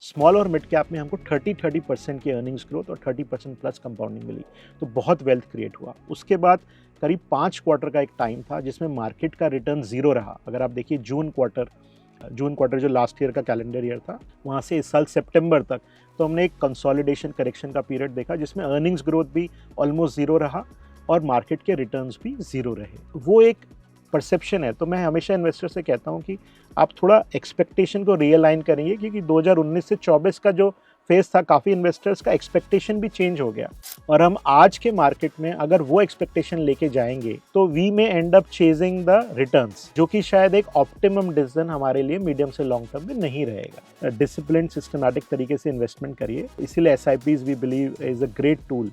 Small और mid cap में हमको 30% की अर्निंग्स ग्रोथ और 30% प्लस कंपाउंडिंग मिली, तो बहुत वेल्थ क्रिएट हुआ। उसके बाद करीब 5 क्वार्टर का एक टाइम था जिसमें मार्केट का रिटर्न ज़ीरो रहा। अगर आप देखिए जून क्वार्टर जो लास्ट ईयर का कैलेंडर ईयर था, वहाँ से इस साल सितंबर तक, तो हमने एक कंसोलिडेशन करेक्शन का पीरियड देखा जिसमें अर्निंग्स ग्रोथ भी ऑलमोस्ट ज़ीरो रहा और मार्केट के रिटर्न्स भी ज़ीरो रहे। वो एक परसेप्शन है, तो मैं हमेशा इन्वेस्टर से कहता हूँ कि आप थोड़ा एक्सपेक्टेशन को रियलाइन करेंगे, क्योंकि 2019 से 24 का जो फेज था, काफ़ी इन्वेस्टर्स का एक्सपेक्टेशन भी चेंज हो गया और हम आज के मार्केट में अगर वो एक्सपेक्टेशन लेके जाएंगे तो वी में and up chasing the returns, जो कि शायद एक ऑप्टिमम डिसीजन हमारे लिए मीडियम से लॉन्ग टर्म में नहीं रहेगा। डिसिप्लिन सिस्टमैटिक तरीके से इन्वेस्टमेंट करिए, इसीलिए SIPs we believe is a great tool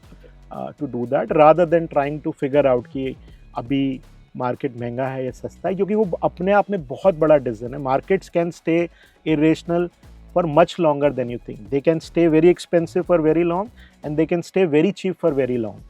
to do that rather than trying to figure out कि अभी मार्केट महंगा है या सस्ता है, क्योंकि वो अपने आप में बहुत बड़ा डिसीजन है। Markets can stay irrational for much longer than you think. They can stay very expensive for very long and they can stay very cheap for very long.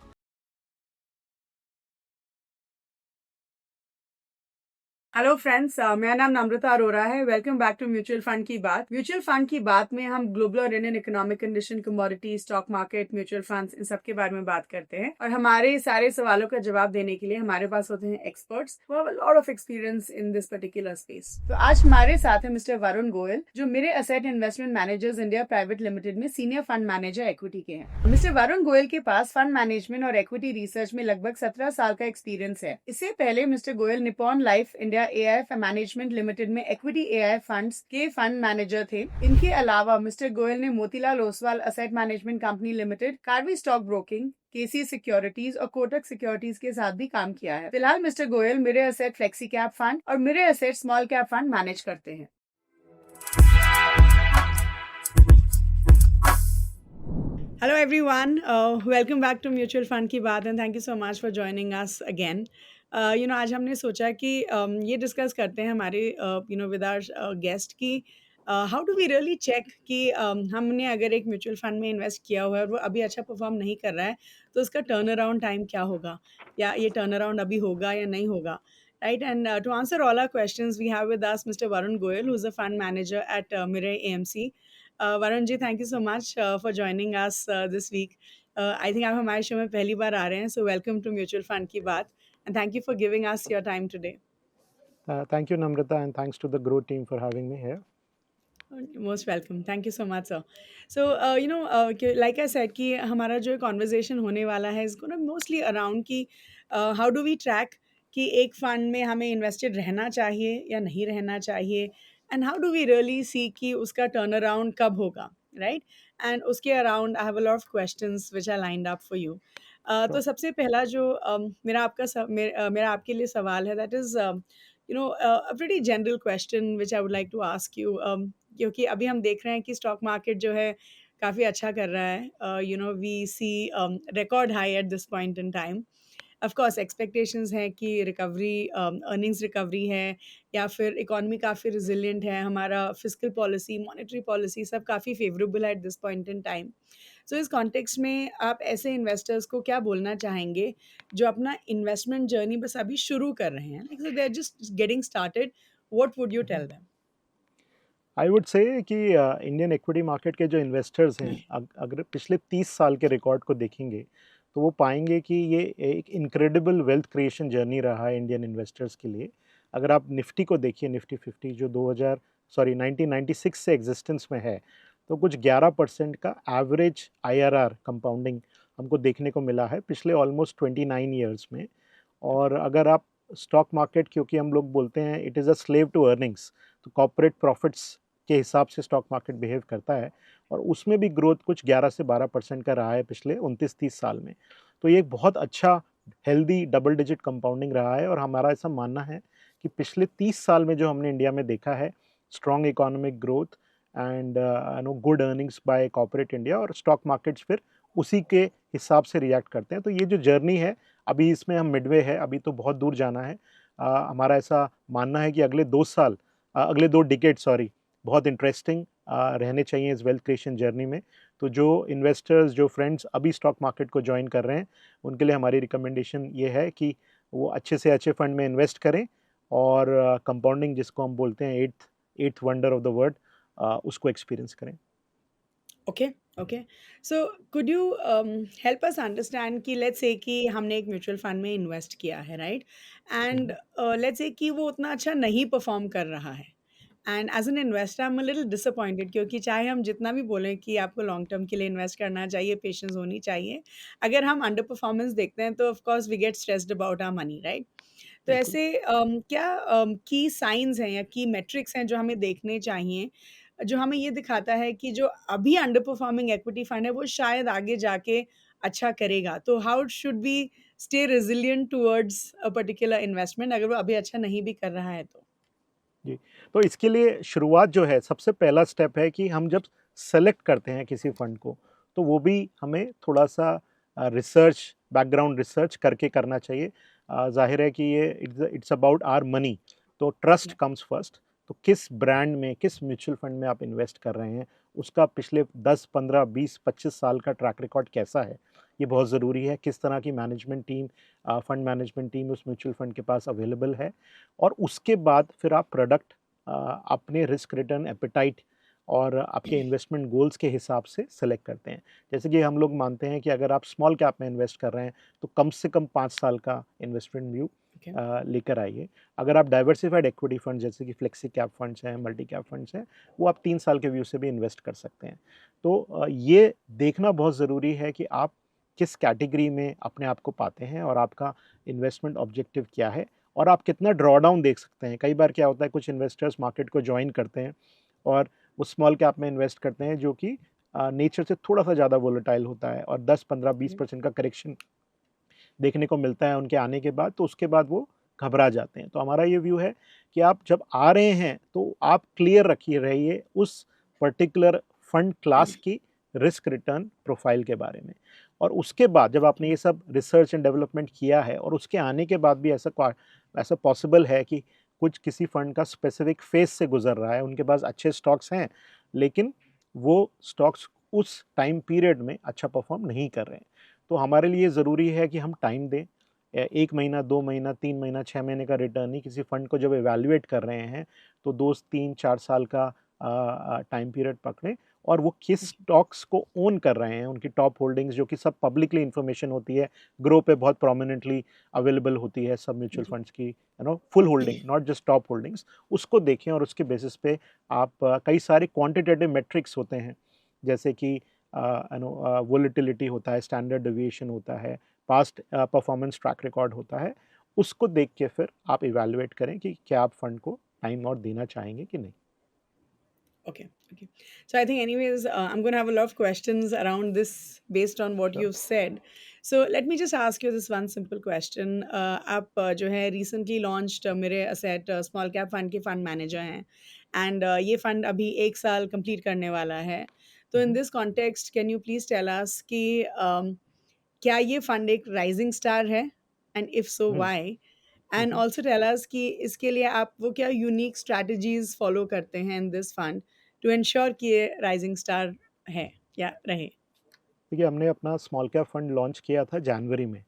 Hello friends, मेरा नाम नम्रता अरोरा है। Welcome back to mutual fund की बात। Mutual fund की बात में हम global और Indian economic condition, commodity, stock market, mutual funds, इन सब के बारे में बात करते हैं और हमारे सारे सवालों का जवाब देने के लिए हमारे पास होते हैं experts who have a lot of experience in this particular space. तो आज हमारे साथ है मिस्टर वरुण गोयल, जो मेरे asset investment managers India private limited में सीनियर फंड मैनेजर इक्विटी के हैं। मिस्टर वरुण गोयल के पास फंड मैनेजमेंट और इक्विटी रिसर्च में लगभग 17 साल का एक्सपीरियंस है। इससे पहले mister Goyal Nippon life India AIF management limited में इक्विटी AI फंड्स के फंड मैनेजर थे। इनके अलावा मिस्टर गोयल ने Motilal Oswal asset management company limited, Karvy stock broking, KC securities और कोटक सिक्योरिटीज के साथ भी काम किया है। फिलहाल मिस्टर गोयल मेरे असेट फ्लेक्सी कैप फंड और मेरे asset small cap fund manage करते हैं। Hello everyone, welcome back to Mutual Fund की बात and thank you so much for joining us again. आज हमने सोचा कि ये डिस्कस करते हैं हमारे विद आवर गेस्ट की how do we really check कि हमने अगर एक म्यूचुअल फंड में इन्वेस्ट किया हुआ है और वो अभी अच्छा परफॉर्म नहीं कर रहा है, तो उसका टर्न अराउंड टाइम क्या होगा, या ये टर्न अराउंड अभी होगा या नहीं होगा, right? And to answer all our questions we have with us mister Varun Goyal, who is a fund manager at Mirae AMC. Varun ji, thank you so much for joining us this week. I think आप हमारे show में पहली बार आ रहे हैं, so welcome to mutual fund की बात and thank you for giving us your time today. Thank you Namrata and thanks to the grow team for having me here. Most welcome, thank you so much sir. So like I said कि हमारा जो conversation होने वाला है इसको ना mostly around कि how do we track कि एक फंड में हमें इन्वेस्टेड रहना चाहिए या नहीं रहना चाहिए, and how do we really see कि उसका टर्न अराउंड कब होगा, राइट? एंड उसके around I have a lot of questions which I lined up for you. तो सबसे पहला जो मेरा आपके लिए सवाल है, that is a pretty general question which I would like to ask you, क्योंकि अभी हम देख रहे हैं कि स्टॉक मार्केट जो है काफ़ी अच्छा कर रहा है। We see record high at this point in time. Of course expectations हैं कि रिकवरी, अर्निंग्स रिकवरी है, या फिर इकोनॉमी काफ़ी रिजिलिएंट है, हमारा फिस्कल पॉलिसी, मॉनेटरी पॉलिसी सब काफ़ी फेवरेबल है at this point in time. So इस कॉन्टेक्स्ट में आप ऐसे इन्वेस्टर्स को क्या बोलना चाहेंगे जो अपना इन्वेस्टमेंट जर्नी बस अभी शुरू कर रहे हैं, like they are just getting started, what would you tell them? I would say कि इंडियन इक्विटी मार्केट के जो इन्वेस्टर्स हैं, अगर पिछले 30 साल के रिकॉर्ड को देखेंगे तो वो पाएंगे कि ये एक इनक्रेडिबल वेल्थ क्रिएशन जर्नी रहा है इंडियन इन्वेस्टर्स के लिए। अगर आप निफ्टी को देखिए, निफ्टी 50 जो 1996 से एग्जिस्टेंस में है, तो कुछ 11% का एवरेज IRR कंपाउंडिंग हमको देखने को मिला है पिछले ऑलमोस्ट 29 ईयर्स में। और अगर आप स्टॉक मार्केट, क्योंकि हम लोग बोलते हैं it is a slave to earnings, तो कॉर्पोरेट प्रॉफिट्स के हिसाब से स्टॉक मार्केट बिहेव करता है, और उसमें भी ग्रोथ कुछ 11 से 12% का रहा है पिछले 29-30 साल में। तो ये एक बहुत अच्छा हेल्दी डबल डिजिट कंपाउंडिंग रहा है, और हमारा ऐसा मानना है कि पिछले 30 साल में जो हमने इंडिया में देखा है, strong economic growth and good earnings by corporate India, और स्टॉक मार्केट्स फिर उसी के हिसाब से रिएक्ट करते हैं। तो ये जो जर्नी है, अभी इसमें हम मिडवे है, अभी तो बहुत दूर जाना है। हमारा ऐसा मानना है कि अगले 2 डिकेड बहुत इंटरेस्टिंग रहने चाहिए इस वेल्थ क्रिएशन जर्नी में। तो जो इन्वेस्टर्स, जो फ्रेंड्स अभी स्टॉक मार्केट को ज्वाइन कर रहे हैं, उनके लिए हमारी रिकमेंडेशन ये है कि वो अच्छे से अच्छे फंड में इन्वेस्ट करें, और कंपाउंडिंग जिसको हम बोलते हैं eighth wonder of the world, उसको एक्सपीरियंस करें। Okay, okay. So could you help us understand कि लेट्स से कि हमने एक म्यूचुअल फंड में इन्वेस्ट किया है, right? And hmm, let's say कि वो उतना अच्छा नहीं परफॉर्म कर रहा है, and as an investor I am a little disappointed, क्योंकि चाहे हम जितना भी बोलें कि आपको लॉन्ग टर्म के लिए इन्वेस्ट करना चाहिए, पेशेंस होनी चाहिए, अगर हम अंडर परफॉर्मेंस देखते हैं तो of course we get stressed about our money, right? तो बिल्कुल। ऐसे क्या की साइंस हैं या की मेट्रिक्स हैं जो हमें देखने चाहिए, जो हमें ये दिखाता है कि जो अभी अंडर परफॉर्मिंग इक्विटी फंड है वो शायद आगे जाके अच्छा करेगा? तो how should we stay resilient towards a particular investment अगर वो अभी अच्छा नहीं भी कर रहा है तो? जी, तो इसके लिए शुरुआत जो है, सबसे पहला स्टेप है कि हम जब सेलेक्ट करते हैं किसी फंड को, तो वो भी हमें थोड़ा-सा रिसर्च, बैकग्राउंड रिसर्च करके करना चाहिए। ज़ाहिर है कि ये इट्स अबाउट आवर मनी, तो ट्रस्ट या कम्स फर्स्ट। तो किस ब्रांड में, किस म्यूचुअल फंड में आप इन्वेस्ट कर रहे हैं, उसका पिछले 10, 15, 20, 25 साल का ट्रैक रिकॉर्ड कैसा है, ये बहुत ज़रूरी है। किस तरह की management team, fund management team उस म्यूचुअल फंड के पास अवेलेबल है, और उसके बाद फिर आप प्रोडक्ट अपने रिस्क रिटर्न एपेटाइट और आपके इन्वेस्टमेंट गोल्स के हिसाब से सेलेक्ट करते हैं। जैसे कि हम लोग मानते हैं कि अगर आप स्मॉल कैप में इन्वेस्ट कर रहे हैं, तो कम से कम 5 साल का इन्वेस्टमेंट व्यू ओके। लेकर आइए। अगर आप डाइवर्सिफाइड इक्विटी फंड जैसे कि फ्लेक्सी कैप फंड्स हैं, मल्टी कैप फंड्स हैं, वो आप 3 साल के व्यू से भी इन्वेस्ट कर सकते हैं। तो ये देखना बहुत ज़रूरी है कि आप किस कैटेगरी में अपने आप को पाते हैं और आपका इन्वेस्टमेंट ऑब्जेक्टिव क्या है, और आप कितना ड्रॉडाउन देख सकते हैं। कई बार क्या होता है, कुछ इन्वेस्टर्स मार्केट को जॉइन करते हैं और वो स्मॉल कैप में इन्वेस्ट करते हैं, जो कि नेचर से थोड़ा-सा ज़्यादा वोलेटाइल होता है, और 10, 15, 20% का करेक्शन देखने को मिलता है उनके आने के बाद, तो उसके बाद वो घबरा जाते हैं। तो हमारा ये व्यू है कि आप जब आ रहे हैं, तो आप क्लियर रखिए रहिए उस पर्टिकुलर फंड क्लास की रिस्क रिटर्न प्रोफाइल के बारे में। और उसके बाद जब आपने ये सब रिसर्च एंड डेवलपमेंट किया है, और उसके आने के बाद भी ऐसा पॉसिबल है कि कुछ किसी फंड का स्पेसिफिक फेज से गुजर रहा है, उनके पास अच्छे स्टॉक्स हैं, लेकिन वो स्टॉक्स उस टाइम पीरियड में अच्छा परफॉर्म नहीं कर रहे हैं, तो हमारे लिए ज़रूरी है कि हम टाइम दें। 1 महीना, 2 महीना, 3 महीना, 6 महीने का रिटर्न नहीं, किसी फंड को जब इवैल्यूएट कर रहे हैं, तो 2, 3, 4 साल का टाइम पीरियड पकड़ें, और वो किस स्टॉक्स को ओन कर रहे हैं, उनकी टॉप होल्डिंग्स जो कि सब पब्लिकली इन्फॉर्मेशन होती है, ग्रो पे बहुत प्रोमिनेंटली अवेलेबल होती है सब म्यूचुअल जी। फंड्स की, full holding, not just top holdings, उसको देखें, और उसके बेसिस पे आप कई सारे क्वांटिटेटिव मेट्रिक्स होते हैं, जैसे कि वोलेटिलिटी होता है, स्टैंडर्ड डेविएशन होता है, पास्ट परफॉर्मेंस ट्रैक रिकॉर्ड होता है, उसको देख के फिर आप इवैल्यूएट करें कि क्या आप फंड को टाइम और देना चाहेंगे कि नहीं। Okay, okay. So I think, anyways, I'm going to have a lot of questions around this based on what sure. you've said. So let me just ask you this one simple question. आप जो है recently launched मेरे asset small cap fund के fund manager हैं, and ये fund अभी 1 साल complete करने वाला है. तो in this context, can you please tell us कि क्या ये fund एक rising star है, and if so, why? And also tell us कि इसके लिए आप वो क्या यूनिक स्ट्रैटेजीज फॉलो करते हैं in this fund to ensure कि ये राइजिंग स्टार है या रहे? देखिए, हमने अपना स्मॉल कैप फंड लॉन्च किया था जनवरी में,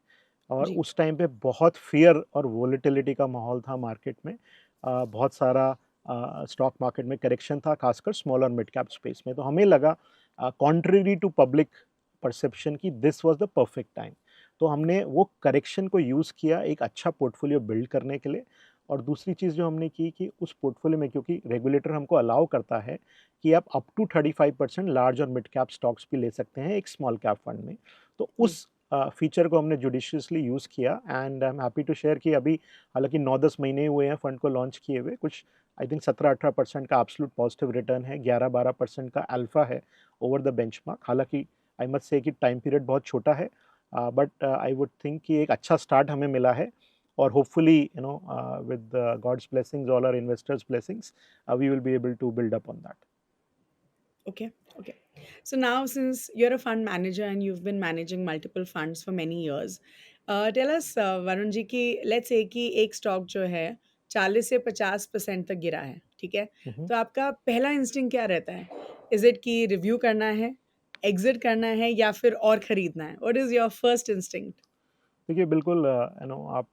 और जी। उस टाइम पे बहुत फ़ियर और वोलेटिलिटी का माहौल था मार्केट में। बहुत सारा स्टॉक मार्केट में करेक्शन था, खासकर स्मॉल और मिड कैप स्पेस में। तो हमें लगा, कॉन्ट्ररी टू पब्लिक परसेप्शन, कि this was the perfect time. तो हमने वो करेक्शन को यूज़ किया एक अच्छा पोर्टफोलियो बिल्ड करने के लिए। और दूसरी चीज़ जो हमने की कि उस पोर्टफोलियो में, क्योंकि रेगुलेटर हमको अलाउ करता है कि आप अप टू 35% लार्ज और मिड कैप स्टॉक्स भी ले सकते हैं एक स्मॉल कैप फंड में। तो जी। उस फीचर को हमने जुडिशियसली यूज़ किया, and I am happy to share कि अभी हालाँकि 9-10 महीने हुए हैं फंड को लॉन्च किए हुए, कुछ आई थिंक 17-18% का एब्सोल्यूट पॉजिटिव रिटर्न है, 11-12% का अल्फा है ओवर द बेंचमार्क। हालाँकि आई मस्ट से कि टाइम पीरियड बहुत छोटा है, बट आई वुड थिंक कि एक अच्छा स्टार्ट हमें मिला है, और hopefully with God's blessings, all our investors' blessings, we will be able to build up on that. Okay, okay. So now, since you're a fund manager and you've been managing multiple funds for many years, tell us, Varun ji, कि let's say कि एक stock जो है 40 से 50% तक गिरा है, ठीक है? Mhm. तो आपका पहला इंस्टिंक्ट क्या रहता है? इज़ इट कि रिव्यू करना है, एग्ज़िट करना है या फिर और खरीदना है? What is your first instinct? देखिए बिल्कुल आप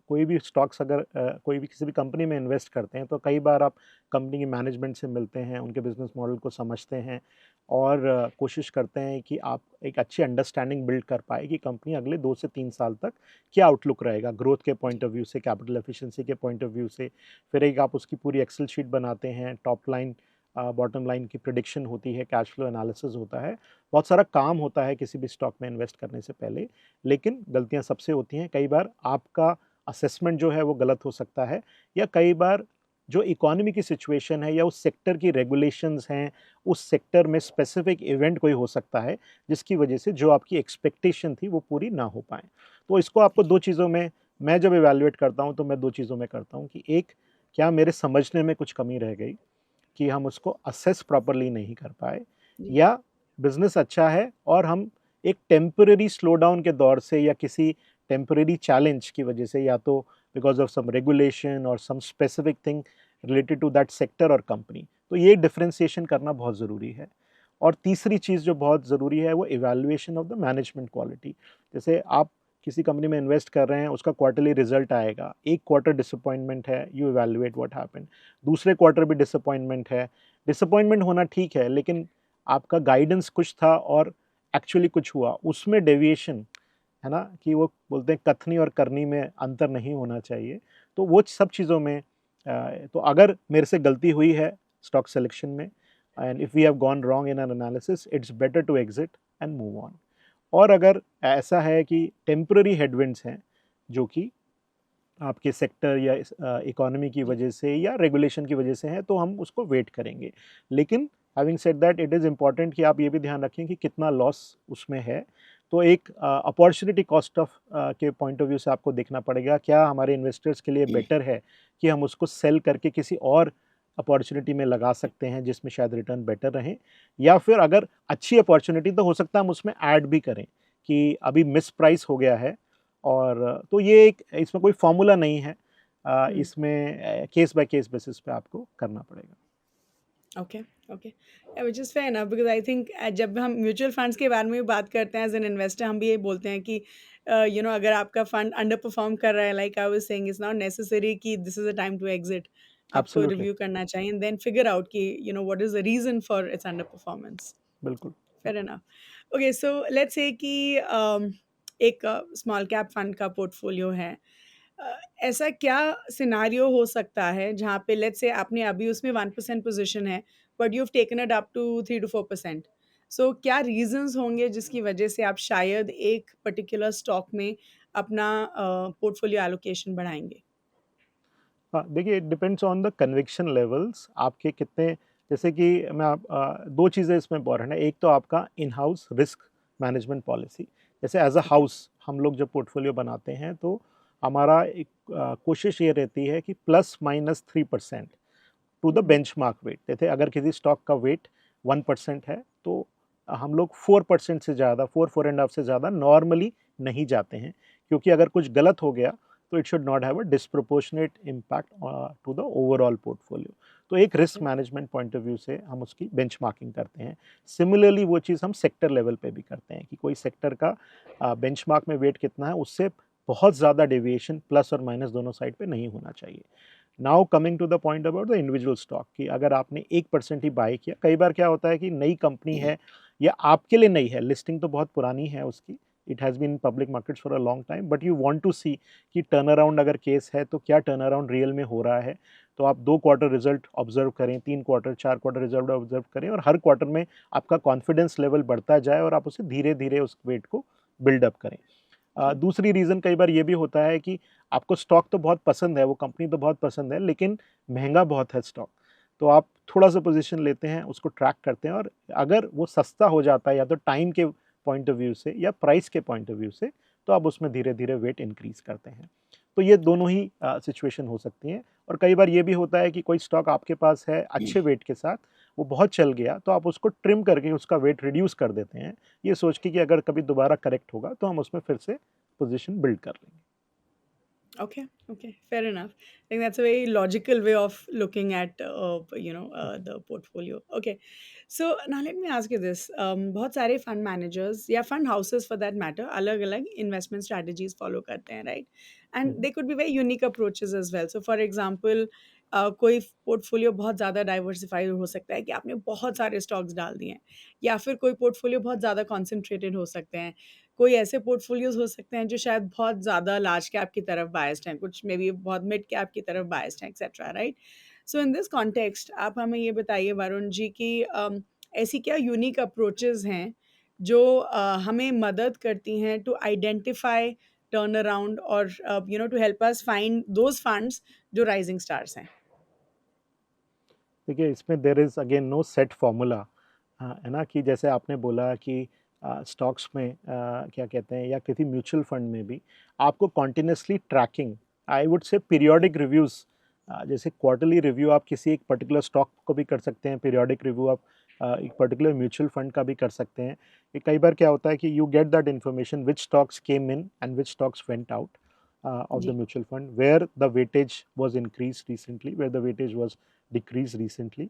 कोई भी स्टॉक्स अगर कोई भी किसी भी कंपनी में इन्वेस्ट करते हैं तो कई बार आप कंपनी के मैनेजमेंट से मिलते हैं, उनके बिजनेस मॉडल को समझते हैं और कोशिश करते हैं कि आप एक अच्छी अंडरस्टैंडिंग बिल्ड कर पाए कि कंपनी अगले 2 से 3 साल तक क्या आउटलुक रहेगा, ग्रोथ के पॉइंट ऑफ व्यू से, कैपिटल एफिशिएंसी के पॉइंट ऑफ व्यू से। फिर एक आप उसकी पूरी एक्सेल शीट बनाते हैं, टॉप लाइन बॉटम लाइन की प्रिडिक्शन होती है, कैश फ्लो एनालिसिस होता है, बहुत सारा काम होता है किसी भी स्टॉक में इन्वेस्ट करने से पहले। लेकिन गलतियाँ सबसे होती हैं, कई बार आपका असेसमेंट जो है वो गलत हो सकता है, या कई बार जो इकोनॉमी की सिचुएशन है या उस सेक्टर की रेगुलेशंस हैं, उस सेक्टर में स्पेसिफिक इवेंट कोई हो सकता है, जिसकी वजह से जो आपकी एक्सपेक्टेशन थी वो पूरी ना हो पाए। तो इसको आपको 2 चीज़ों में, मैं जब इवैल्यूएट करता हूँ तो मैं 2 चीज़ों में करता हूँ कि एक, क्या मेरे समझने में कुछ कमी रह गई कि हम उसको असेस प्रॉपर्ली नहीं कर पाए, जी। या बिज़नेस अच्छा है और हम एक टेम्परेरी स्लोडाउन के दौर से या किसी टेम्परेरी चैलेंज की वजह से, या तो बिकॉज़ ऑफ सम रेगुलेशन और some specific thing related to that sector और कंपनी, तो ये डिफरेंशिएशन करना बहुत ज़रूरी है। और तीसरी चीज़ जो बहुत ज़रूरी है वो evaluation of the management quality. जैसे आप किसी कंपनी में इन्वेस्ट कर रहे हैं, उसका क्वार्टरली रिजल्ट आएगा, एक क्वार्टर डिसअपॉइंटमेंट है, यू इवैल्यूएट व्हाट हैपेंड। दूसरे क्वार्टर भी डिसअपॉइंटमेंट है, डिसअपॉइंटमेंट होना ठीक है, लेकिन आपका गाइडेंस कुछ था और एक्चुअली कुछ हुआ, उसमें डेविएशन, है ना? कि वो बोलते हैं कथनी और करनी में अंतर नहीं होना चाहिए। तो वो सब चीज़ों में तो अगर मेरे से गलती हुई है स्टॉक सिलेक्शन में, and if we have gone wrong in an analysis, it's better to exit and move on. और अगर ऐसा है कि टेम्पररी हेडविंड्स हैं, जो कि आपके सेक्टर या इकोनॉमी की जी। वजह से या रेगुलेशन की वजह से है, तो हम उसको वेट करेंगे। लेकिन having said that, it is important कि आप ये भी ध्यान रखें कि कितना लॉस उसमें है। तो एक अपॉर्चुनिटी कॉस्ट ऑफ के पॉइंट ऑफ व्यू से आपको देखना पड़ेगा, क्या हमारे इन्वेस्टर्स के लिए बेटर है कि हम उसको सेल करके किसी और अपॉर्चुनिटी में लगा सकते हैं जिसमें शायद रिटर्न बेटर रहें, या फिर अगर अच्छी अपॉर्चुनिटी तो हो सकता है हम उसमें ऐड भी करें कि अभी मिस प्राइस हो गया है। और तो ये एक, इसमें कोई फ़ॉर्मूला नहीं है, हुँ। इसमें केस बाय केस बेसिस पे आपको करना पड़ेगा। Okay, okay. Which is fair enough because I think जब हम म्यूचुअल फंड्स के बारे में भी बात करते हैं एज़ एन इन्वेस्टर हम भी यही बोलते हैं कि अगर आपका फंड अंडर परफॉर्म कर रहा है like I was saying it's not necessary कि this is a time to exit. आपको एब्सोल्युटली, रिव्यू करना चाहिए एंड देन फिगर आउट कि what is the reason for its underperformance. बिल्कुल, फेयर बिल्कुल। Enough. Okay so let's say कि एक small cap fund का पोर्टफोलियो है। ऐसा क्या सिनेरियो हो सकता है जहाँ पे लेट्स से आपने अभी उसमें 1% पोजीशन है but you have taken it up to 3 to 4%। सो क्या रीजंस होंगे जिसकी वजह से आप शायद एक पर्टिकुलर स्टॉक में अपना पोर्टफोलियो एलोकेशन बढ़ाएंगे? हाँ, देखिए it depends on the conviction levels आपके कितने, जैसे कि 2 चीज़ें इसमें इम्पोर्टेंट है। एक तो आपका in house risk management policy. जैसे एज़ अ ओके। हाउस हम लोग जब पोर्टफोलियो बनाते हैं तो हमारा एक कोशिश ये रहती है कि plus minus 3% to the benchmark weight. जैसे अगर किसी स्टॉक का वेट 1% है तो हम लोग 4% से ज़्यादा, 4 एंड हाफ से ज़्यादा नॉर्मली नहीं जाते हैं, क्योंकि अगर कुछ गलत हो गया तो it should not have a disproportionate impact to the overall portfolio. तो एक risk okay. Management point of view से हम उसकी बेंचमार्किंग करते हैं। सिमिलरली वो चीज़ हम सेक्टर लेवल पे भी करते हैं कि कोई सेक्टर का बेंचमार्क में वेट कितना है, उससे बहुत ज़्यादा डेविएशन प्लस और माइनस दोनों साइड पे नहीं होना चाहिए। Now coming to the point about the individual stock, कि अगर आपने 1% ही बाय किया, कई बार क्या होता है कि नई कंपनी है या आपके लिए नई है, लिस्टिंग तो बहुत पुरानी है उसकी, it has been public markets for a long time, but you want to see कि टर्न अराउंड अगर केस है तो क्या टर्न अराउंड रियल में हो रहा है। तो आप 2 क्वार्टर रिजल्ट ऑब्जर्व करें, 3 क्वार्टर, 4 क्वार्टर रिजल्ट ऑब्जर्व करें, और हर क्वार्टर में आपका कॉन्फिडेंस लेवल बढ़ता जाए और आप उसे धीरे-धीरे उस वेट को बिल्ड अप करें। दूसरी रीज़न कई बार ये भी होता है कि आपको स्टॉक तो बहुत पसंद है, वो कंपनी तो बहुत पसंद है, लेकिन महँगा बहुत है स्टॉक। तो आप थोड़ा-सा पोज़ीशन लेते हैं, उसको ट्रैक करते हैं, और अगर वो सस्ता हो जाता है या तो टाइम के पॉइंट ऑफ व्यू से या प्राइस के पॉइंट ऑफ व्यू से, तो आप उसमें धीरे-धीरे वेट इंक्रीज़ करते हैं। तो ये दोनों ही सिचुएशन हो सकती हैं, और कई बार ये भी होता है कि कोई स्टॉक आपके पास है अच्छे वेट के साथ, वो बहुत चल गया, तो आप उसको ट्रिम करके उसका वेट रिड्यूस कर देते हैं, ये सोच के कि अगर कभी दोबारा करेक्ट होगा, तो हम उसमें फिर से पोज़ीशन बिल्ड कर लेंगे। Okay, okay, fair enough. I think that's a very logical way of looking at the portfolio. Okay, so now let me ask you this: बहुत सारे fund managers या fund houses for that matter अलग-अलग investment strategies follow करते हैं, right? And they could be very unique approaches as well. So for example, कोई portfolio बहुत ज़्यादा diversified हो सकता है कि आपने बहुत सारे stocks डाल दिए हैं, या फिर कोई portfolio बहुत ज़्यादा concentrated हो सकते हैं, कोई ऐसे पोर्टफोलियोज़ हो सकते हैं जो शायद बहुत ज़्यादा लार्ज कैप की तरफ बायस्ड हैं, कुछ मे बी बहुत मिड कैप की तरफ बायस्ड हैं etcetera, right? So in this context आप हमें ये बताइए वरुण जी कि ऐसी क्या यूनिक अप्रोचेज़ हैं जो हमें मदद करती हैं टू आइडेंटिफाई टर्न अराउंड और to help us find those funds जो राइजिंग स्टार्स हैं? देखिए, इसमें there is again no set formula, है ना? कि जैसे आपने बोला कि स्टॉक्स में क्या कहते हैं, या किसी म्यूचुअल फंड में भी आपको continuously tracking, I would say periodic reviews, जैसे क्वार्टरली रिव्यू आप किसी एक पर्टिकुलर स्टॉक को भी कर सकते हैं, पीरियोडिक रिव्यू आप एक पर्टिकुलर म्यूचुअल फंड का भी कर सकते हैं। ये कई बार क्या होता है कि you get that information which stocks came in and which stocks went out of the जी, mutual fund, where the weightage was increased recently, where the weightage was decreased recently.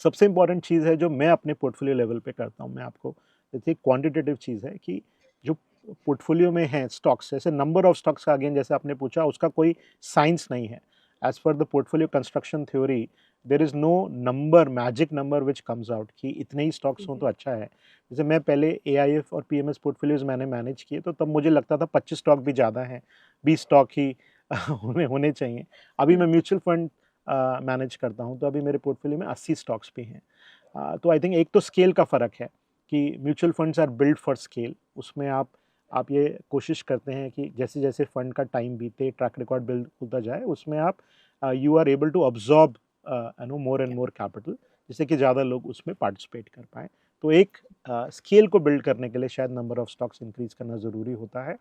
सबसे इम्पोर्टेंट चीज़ है जो मैं अपने पोर्टफोलियो लेवल पे करता हूँ, मैं आपको जैसे क्वांटिटेटिव चीज़ है कि जो पोर्टफोलियो में है स्टॉक्स, जैसे नंबर ऑफ स्टॉक्स का अगेन जैसे आपने पूछा, उसका कोई साइंस नहीं है। As per the portfolio construction theory, there is no number, magic number which comes out कि इतने ही स्टॉक्स हों ठीक तो है। अच्छा है। जैसे मैं पहले AIF और PMS पोर्टफोलियोज मैंने मैनेज किए, तो तब मुझे लगता था 25 स्टॉक भी ज़्यादा हैं, 20 स्टॉक ही होने होने चाहिए। अभी हुँ, मैं म्यूचुअल फंड मैनेज करता हूँ, तो अभी मेरे पोर्टफोलियो में 80 स्टॉक्स भी हैं। तो आई थिंक एक तो स्केल का फ़र्क है कि mutual funds are build for scale. उसमें आप ये कोशिश करते हैं कि जैसे-जैसे फंड का टाइम बीते, ट्रैक रिकॉर्ड बिल्ड होता जाए, उसमें आप you are able to absorb more and या मोर कैपिटल, जिससे कि ज़्यादा लोग उसमें पार्टिसिपेट कर पाएँ। तो एक स्केल को बिल्ड करने के लिए शायद नंबर ऑफ स्टॉक्स इंक्रीज़ करना ज़रूरी होता है।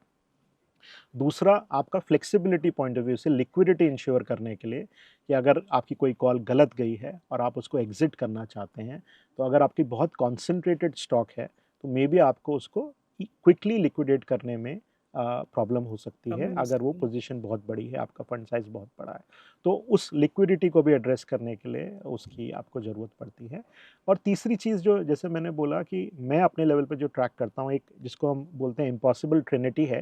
दूसरा, आपका फ्लेक्सिबिलिटी पॉइंट ऑफ व्यू से लिक्विडिटी इंश्योर करने के लिए, कि अगर आपकी कोई कॉल गलत गई है और आप उसको एग्ज़िट करना चाहते हैं, तो अगर आपकी बहुत कॉन्सन्ट्रेटेड स्टॉक है, तो मेबी आपको उसको क्विकली लिक्विडेट करने में प्रॉब्लम हो सकती है, प्रॉब्लम हो अगर वो सकती है। पोज़ीशन बहुत बड़ी है, आपका फंड साइज़ बहुत बड़ा है। तो उस लिक्विडिटी को भी एड्रेस करने के लिए उसकी आपको ज़रूरत पड़ती है। और तीसरी चीज़, जो जैसे मैंने बोला कि मैं अपने लेवल पे जो ट्रैक करता हूँ, एक जिसको हम बोलते हैं इम्पॉसिबल ट्रिनिटी है,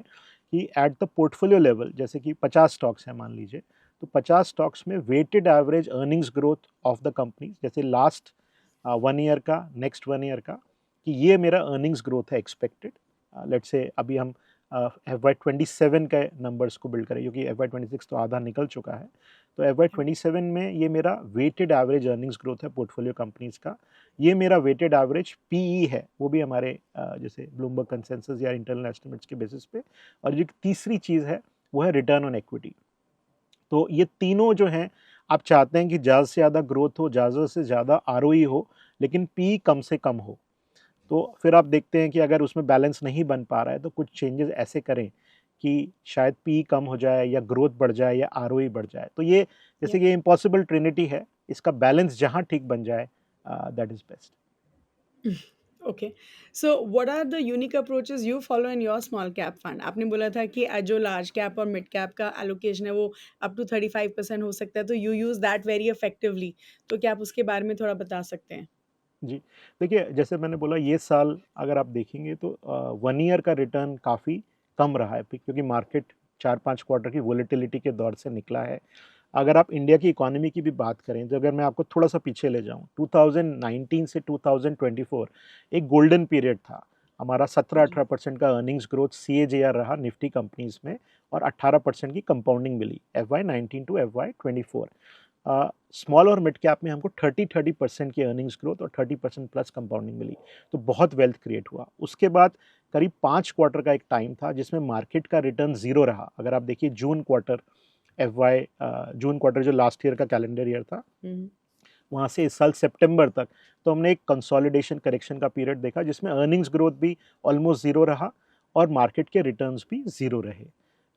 कि एट द पोर्टफोलियो लेवल, जैसे कि 50 स्टॉक्स हैं मान लीजिए, तो 50 स्टॉक्स में weighted average earnings growth of the company, जैसे लास्ट 1 ईयर का, नेक्स्ट 1 ईयर का, कि ये मेरा अर्निंग्स ग्रोथ है एक्सपेक्टेड। लेट्स से अभी हम FY27 के नंबर्स को बिल्ड करें, क्योंकि FY26 तो आधा निकल चुका है। तो या FY27 में ये मेरा वेटेड एवरेज अर्निंग्स ग्रोथ है पोर्टफोलियो कंपनीज़ का। ये मेरा वेटेड एवरेज पीई है, वो भी हमारे जैसे ब्लूमबर्ग कंसेंसस या इंटरनल एस्टिमेट्स के बेसिस पे। और जो तीसरी चीज़ है, वो है रिटर्न ऑन इक्विटी। तो ये तीनों जो हैं, आप चाहते हैं कि ज़्यादा से ज़्यादा ग्रोथ हो, ज़्यादा से ज़्यादा आरओई हो, लेकिन पी कम से कम हो। तो फिर आप देखते हैं कि अगर उसमें बैलेंस नहीं बन पा रहा है, तो कुछ चेंजेस ऐसे करें कि शायद पी कम हो जाए, या ग्रोथ बढ़ जाए, या आरओई बढ़ जाए। तो ये या जैसे कि ये इम्पॉसिबल ट्रिनिटी है, इसका बैलेंस जहाँ ठीक बन जाए, that is best. Okay. So what are the unique approaches you follow in your small cap fund? आपने बोला था कि जो लार्ज कैप और मिड कैप का एलोकेशन है वो अप टू 35% हो सकता है, तो you use that very effectively. तो क्या आप उसके बारे में थोड़ा बता सकते हैं? जी। देखिए, जैसे मैंने बोला, ये साल अगर आप देखेंगे तो 1 ईयर का रिटर्न काफ़ी कम रहा है, क्योंकि मार्केट 4-5 क्वार्टर की वोलेटिलिटी के दौर से निकला है। अगर आप इंडिया की इकोनॉमी की भी बात करें, तो अगर मैं आपको थोड़ा-सा पीछे ले जाऊँ, 2019 से 2024 एक गोल्डन पीरियड था। हमारा जी, 17-18% का अर्निंग्स ग्रोथ सीएजीआर रहा निफ्टी कंपनीज़ में, और 18% की कंपाउंडिंग मिली FY19 टू FY24। स्मॉल और मिड कैप में हमको 30% की अर्निंग्स ग्रोथ और 30% प्लस कंपाउंडिंग मिली, तो बहुत वेल्थ क्रिएट हुआ। उसके बाद करीब 5 क्वार्टर का एक टाइम था जिसमें मार्केट का रिटर्न ज़ीरो रहा। अगर आप देखिए जून क्वार्टर जो लास्ट ईयर का कैलेंडर ईयर था, हुँ, वहाँ से इस साल सितंबर तक, तो हमने एक कंसोलिडेशन करेक्शन का पीरियड देखा, जिसमें अर्निंग्स ग्रोथ भी ऑलमोस्ट ज़ीरो रहा, और मार्केट के रिटर्न्स भी ज़ीरो रहे,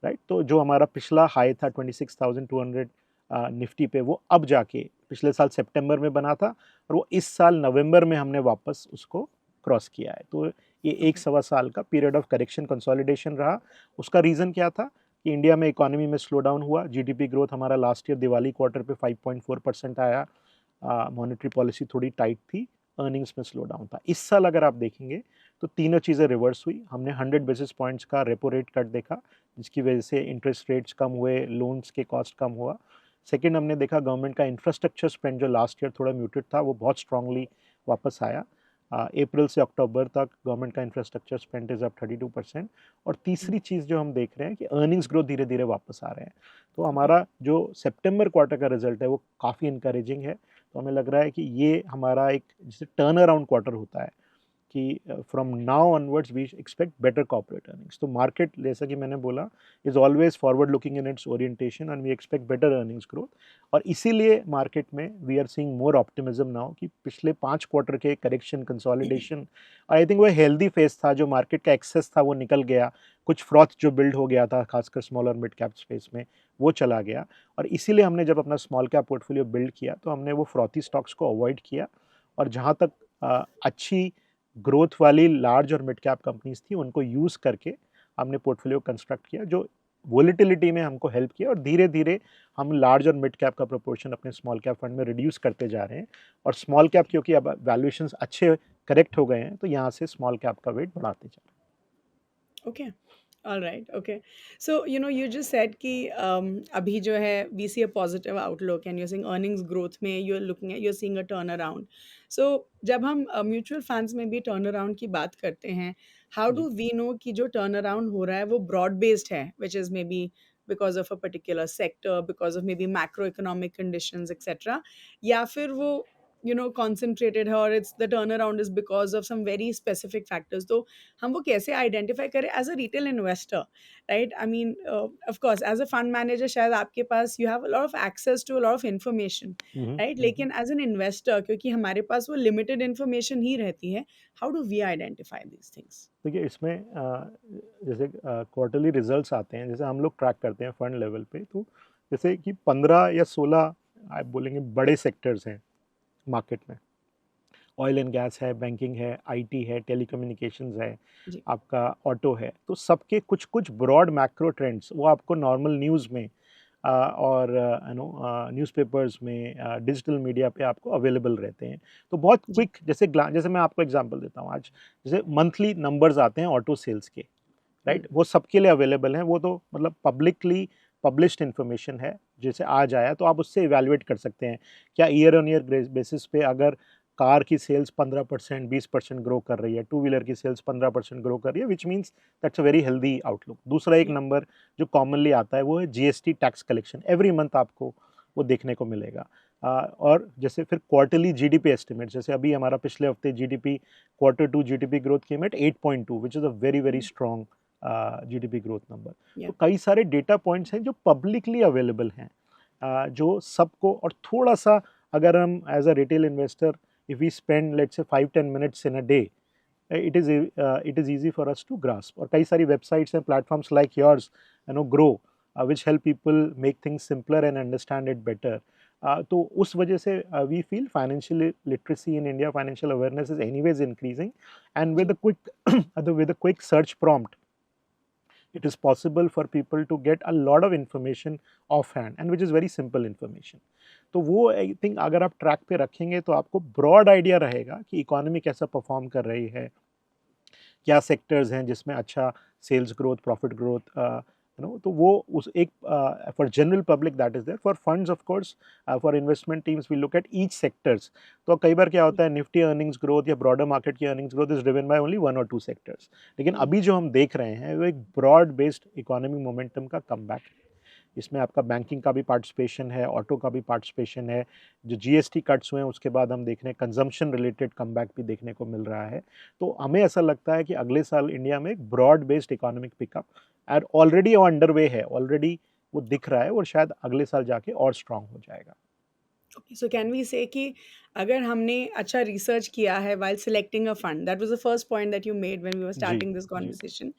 राइट? तो जो हमारा पिछला हाई था 26,200 निफ्टी पे, वो अब जाके पिछले साल सितंबर में बना था, और वो इस साल नवंबर में हमने वापस उसको क्रॉस किया है। तो ये एक ओके, सवा साल का पीरियड ऑफ करेक्शन कंसोलिडेशन रहा। उसका रीज़न क्या था? कि इंडिया में इकोनॉमी में स्लो डाउन हुआ, जीडीपी ग्रोथ हमारा लास्ट ईयर दिवाली क्वार्टर पे 5.4% आया, मॉनेटरी पॉलिसी थोड़ी टाइट थी, अर्निंग्स में स्लो डाउन था। इस साल अगर आप देखेंगे तो तीनों चीज़ें रिवर्स हुई। हमने 100 बेसिस पॉइंट्स का रेपो रेट कट देखा, जिसकी वजह से इंटरेस्ट रेट्स कम हुए, लोन्स के कॉस्ट कम हुआ। सेकंड, हमने देखा गवर्नमेंट का इंफ्रास्ट्रक्चर स्पेंड जो लास्ट ईयर थोड़ा म्यूटेड था, वो बहुत स्ट्रांगली वापस आया। अप्रैल से अक्टूबर तक गवर्नमेंट का इंफ्रास्ट्रक्चर स्पेंड इज़ अप 32%। और तीसरी चीज़ जो हम देख रहे हैं कि अर्निंग्स ग्रोथ धीरे धीरे वापस आ रहे हैं। तो ओके। हमारा जो सितंबर क्वार्टर का रिजल्ट है वो काफ़ी इंकरेजिंग है। तो हमें लग रहा है कि ये हमारा एक जैसे टर्न अराउंड क्वार्टर होता है कि from now onwards we expect better corporate earnings. तो मार्केट, जैसा कि मैंने बोला, is always forward looking in its orientation and we expect better earnings growth. और इसीलिए मार्केट में we are seeing more optimism now कि पिछले 5 क्वार्टर के करेक्शन, कंसोलिडेशन, आई थिंक वो हेल्दी फेज था। जो मार्केट का एक्सेस था वो निकल गया, कुछ फ्रॉथ जो बिल्ड हो गया था खासकर स्मॉल और मिड कैप स्पेस में, वो चला गया। और इसीलिए हमने जब अपना स्मॉल कैप पोर्टफोलियो बिल्ड किया तो हमने वो फ्रॉथी स्टॉक्स को अवॉइड किया, और जहाँ तक अच्छी ग्रोथ वाली लार्ज और मिड कैप कंपनीज थी उनको यूज़ करके हमने पोर्टफोलियो कंस्ट्रक्ट किया, जो वोलेटिलिटी में हमको हेल्प किया। और धीरे धीरे हम लार्ज और मिड कैप का प्रोपोर्शन अपने स्मॉल कैप फंड में रिड्यूस करते जा रहे हैं। और स्मॉल कैप क्योंकि अब वैल्यूएशंस अच्छे करेक्ट हो गए हैं, तो यहाँ से स्मॉल कैप का वेट बढ़ाते जा रहे okay. Alright. Okay. So you just said कि अभी जो है we see a positive outlook and you seeing earnings growth में you are looking at, you are seeing a turn around. So जब हम म्यूचुअल फंड्स में भी टर्न अराउंड की बात करते हैं, हाउ हैं। जी। डू वी नो कि जो टर्न अराउंड हो रहा है वो ब्रॉड बेस्ड है, which is maybe because of a particular sector, because of maybe macro economic conditions etcetera, या फिर वो concentrated है और it's the turn around is because of some very specific factors. तो हम वो कैसे आइडेंटिफाई करें as a retail investor, right? I mean, of course as a fund manager शायद आपके पास you have a lot of access to a lot of information, hmm, right? हम्म। लेकिन as an investor क्योंकि हमारे पास वो लिमिटेड इंफॉर्मेशन ही रहती है, how do we identify these things? देखिए इसमें जैसे क्वार्टरली रिजल्ट्स आते हैं, जैसे हम लोग ट्रैक करते हैं फंड लेवल पे, तो जैसे कि 15 या 16 आप बोलेंगे बड़े सेक्टर्स हैं मार्केट में। ऑयल एंड गैस है, बैंकिंग है, आईटी है, टेलीकम्युनिकेशंस है, जी। आपका ऑटो है। तो सबके कुछ कुछ ब्रॉड मैक्रो ट्रेंड्स वो आपको नॉर्मल न्यूज़ में और न्यूज़पेपर्स में, डिजिटल मीडिया पे आपको अवेलेबल रहते हैं। तो बहुत जी। क्विक, जैसे मैं आपको एग्जांपल देता हूँ आज, जैसे मंथली नंबर्स आते हैं ऑटो सेल्स के, राइट? हम्म। वो सबके लिए अवेलेबल हैं, वो तो मतलब पब्लिकली पब्लिश्ड इन्फॉर्मेशन है। जैसे आज आया तो आप उससे इवैल्यूएट कर सकते हैं क्या ईयर ऑन ईयर बेसिस पे अगर कार की सेल्स 15% 20% ग्रो कर रही है, टू व्हीलर की सेल्स 15% ग्रो कर रही है, which means that's a very healthy outlook. दूसरा एक या। नंबर जो कॉमनली आता है वो है GST tax collection, every month आपको वो देखने को मिलेगा। और जैसे फिर क्वार्टरली जीडीपी एस्टिमेट, जैसे अभी हमारा पिछले हफ्ते GDP Q2 GDP growth came at 8.2, which is a very very strong GDP growth number. या। तो कई सारे डेटा पॉइंट्स हैं जो पब्लिकली अवेलेबल हैं, जो सबको, और थोड़ा सा अगर हम as a retail investor, if we spend let's say 5-10 minutes in a day, it is easy for us to grasp। और कई सारी वेबसाइट्स हैं, platforms like yours, grow, which help people make things simpler and understand it better। तो उस वजह से we feel financial literacy in India, financial awareness is anyways increasing, and जी। with a quick search prompt it is possible for people to get a lot of information offhand, and which is very simple information। तो वो I think अगर आप track पे रखेंगे तो आपको broad idea रहेगा कि इकोनॉमी कैसा परफॉर्म कर रही है, क्या सेक्टर्स हैं जिसमें अच्छा सेल्स ग्रोथ, प्रॉफिट ग्रोथ, तो वो उस एक, for general public that is there, for funds of course, for investment teams we look at each sectors. तो कई बार क्या होता है, निफ्टी अर्निंग्स ग्रोथ या ब्रॉडर मार्केट की earnings growth is driven by only 1 or 2 sectors. लेकिन हम्म। अभी जो हम देख रहे हैं वो एक ब्रॉड बेस्ड इकोनॉमी मोमेंटम का कमबैक है। इसमें आपका बैंकिंग का भी पार्टिसिपेशन है, ऑटो का भी पार्टिसिपेशन है, जो जीएसटी कट्स हुए हैं उसके बाद हम देख रहे हैं कंजम्पशन रिलेटेड कमबैक भी देखने को मिल रहा है। तो हमें ऐसा लगता है कि अगले साल इंडिया में एक broad based economic pickup and already वो अंडर वे है, ऑलरेडी वो दिख रहा है, और शायद अगले साल जाके और स्ट्रांग हो जाएगा। सो कैन वी से कि अगर हमने अच्छा रिसर्च किया है while selecting a fund, that was the first point that you made when we were जी। स्टार्टिंग दिस जी। कन्वर्सेशन,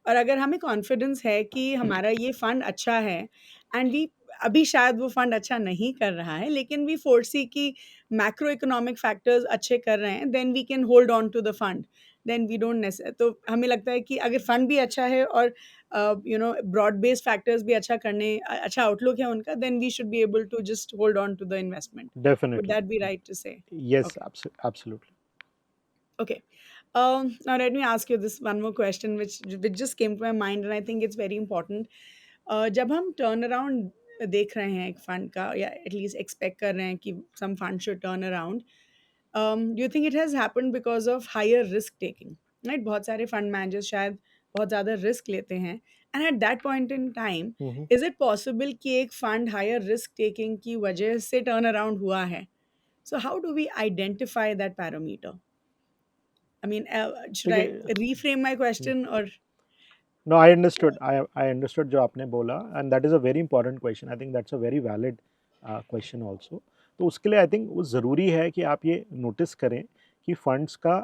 और अगर हमें कॉन्फिडेंस है कि हमारा ये फंड अच्छा है, एंड वी अभी शायद वो फंड अच्छा नहीं कर रहा है लेकिन वी फोरसी कि मैक्रो इकोनॉमिक फैक्टर्स अच्छे कर रहे हैं, then we can hold on to the fund, then we don't तो हमें लगता है कि अगर फंड भी अच्छा है और ब्रॉड बेस्ड फैक्टर्स भी अच्छा अच्छा आउटलुक है उनका, then we should be able to just hold on to the investment. Would definitely. That be right to say? Yes, okay. Absolutely. Okay. Now let me ask you this one more question, which just came to my mind, and I think it's very important. जब हम turn around देख रहे हैं एक fund का, या at least expect कर रहे हैं कि some fund should turn around, do you think it has happened because of higher risk taking? Right, बहुत सारे फंड मैनेजर्स शायद बहुत ज़्यादा रिस्क लेते हैं, and eight that point in time is it possible कि एक फंड हायर रिस्क टेकिंग की वजह से टर्न अराउंड हुआ है? So how do we identify that parameter? I mean, should I देखिए, reframe my question or? No, I understood, I understood जो आपने बोला, and that is a very important question. I think that's a very valid question also. तो उसके लिए आई think वो ज़रूरी है कि आप ये नोटिस करें कि फंड्स का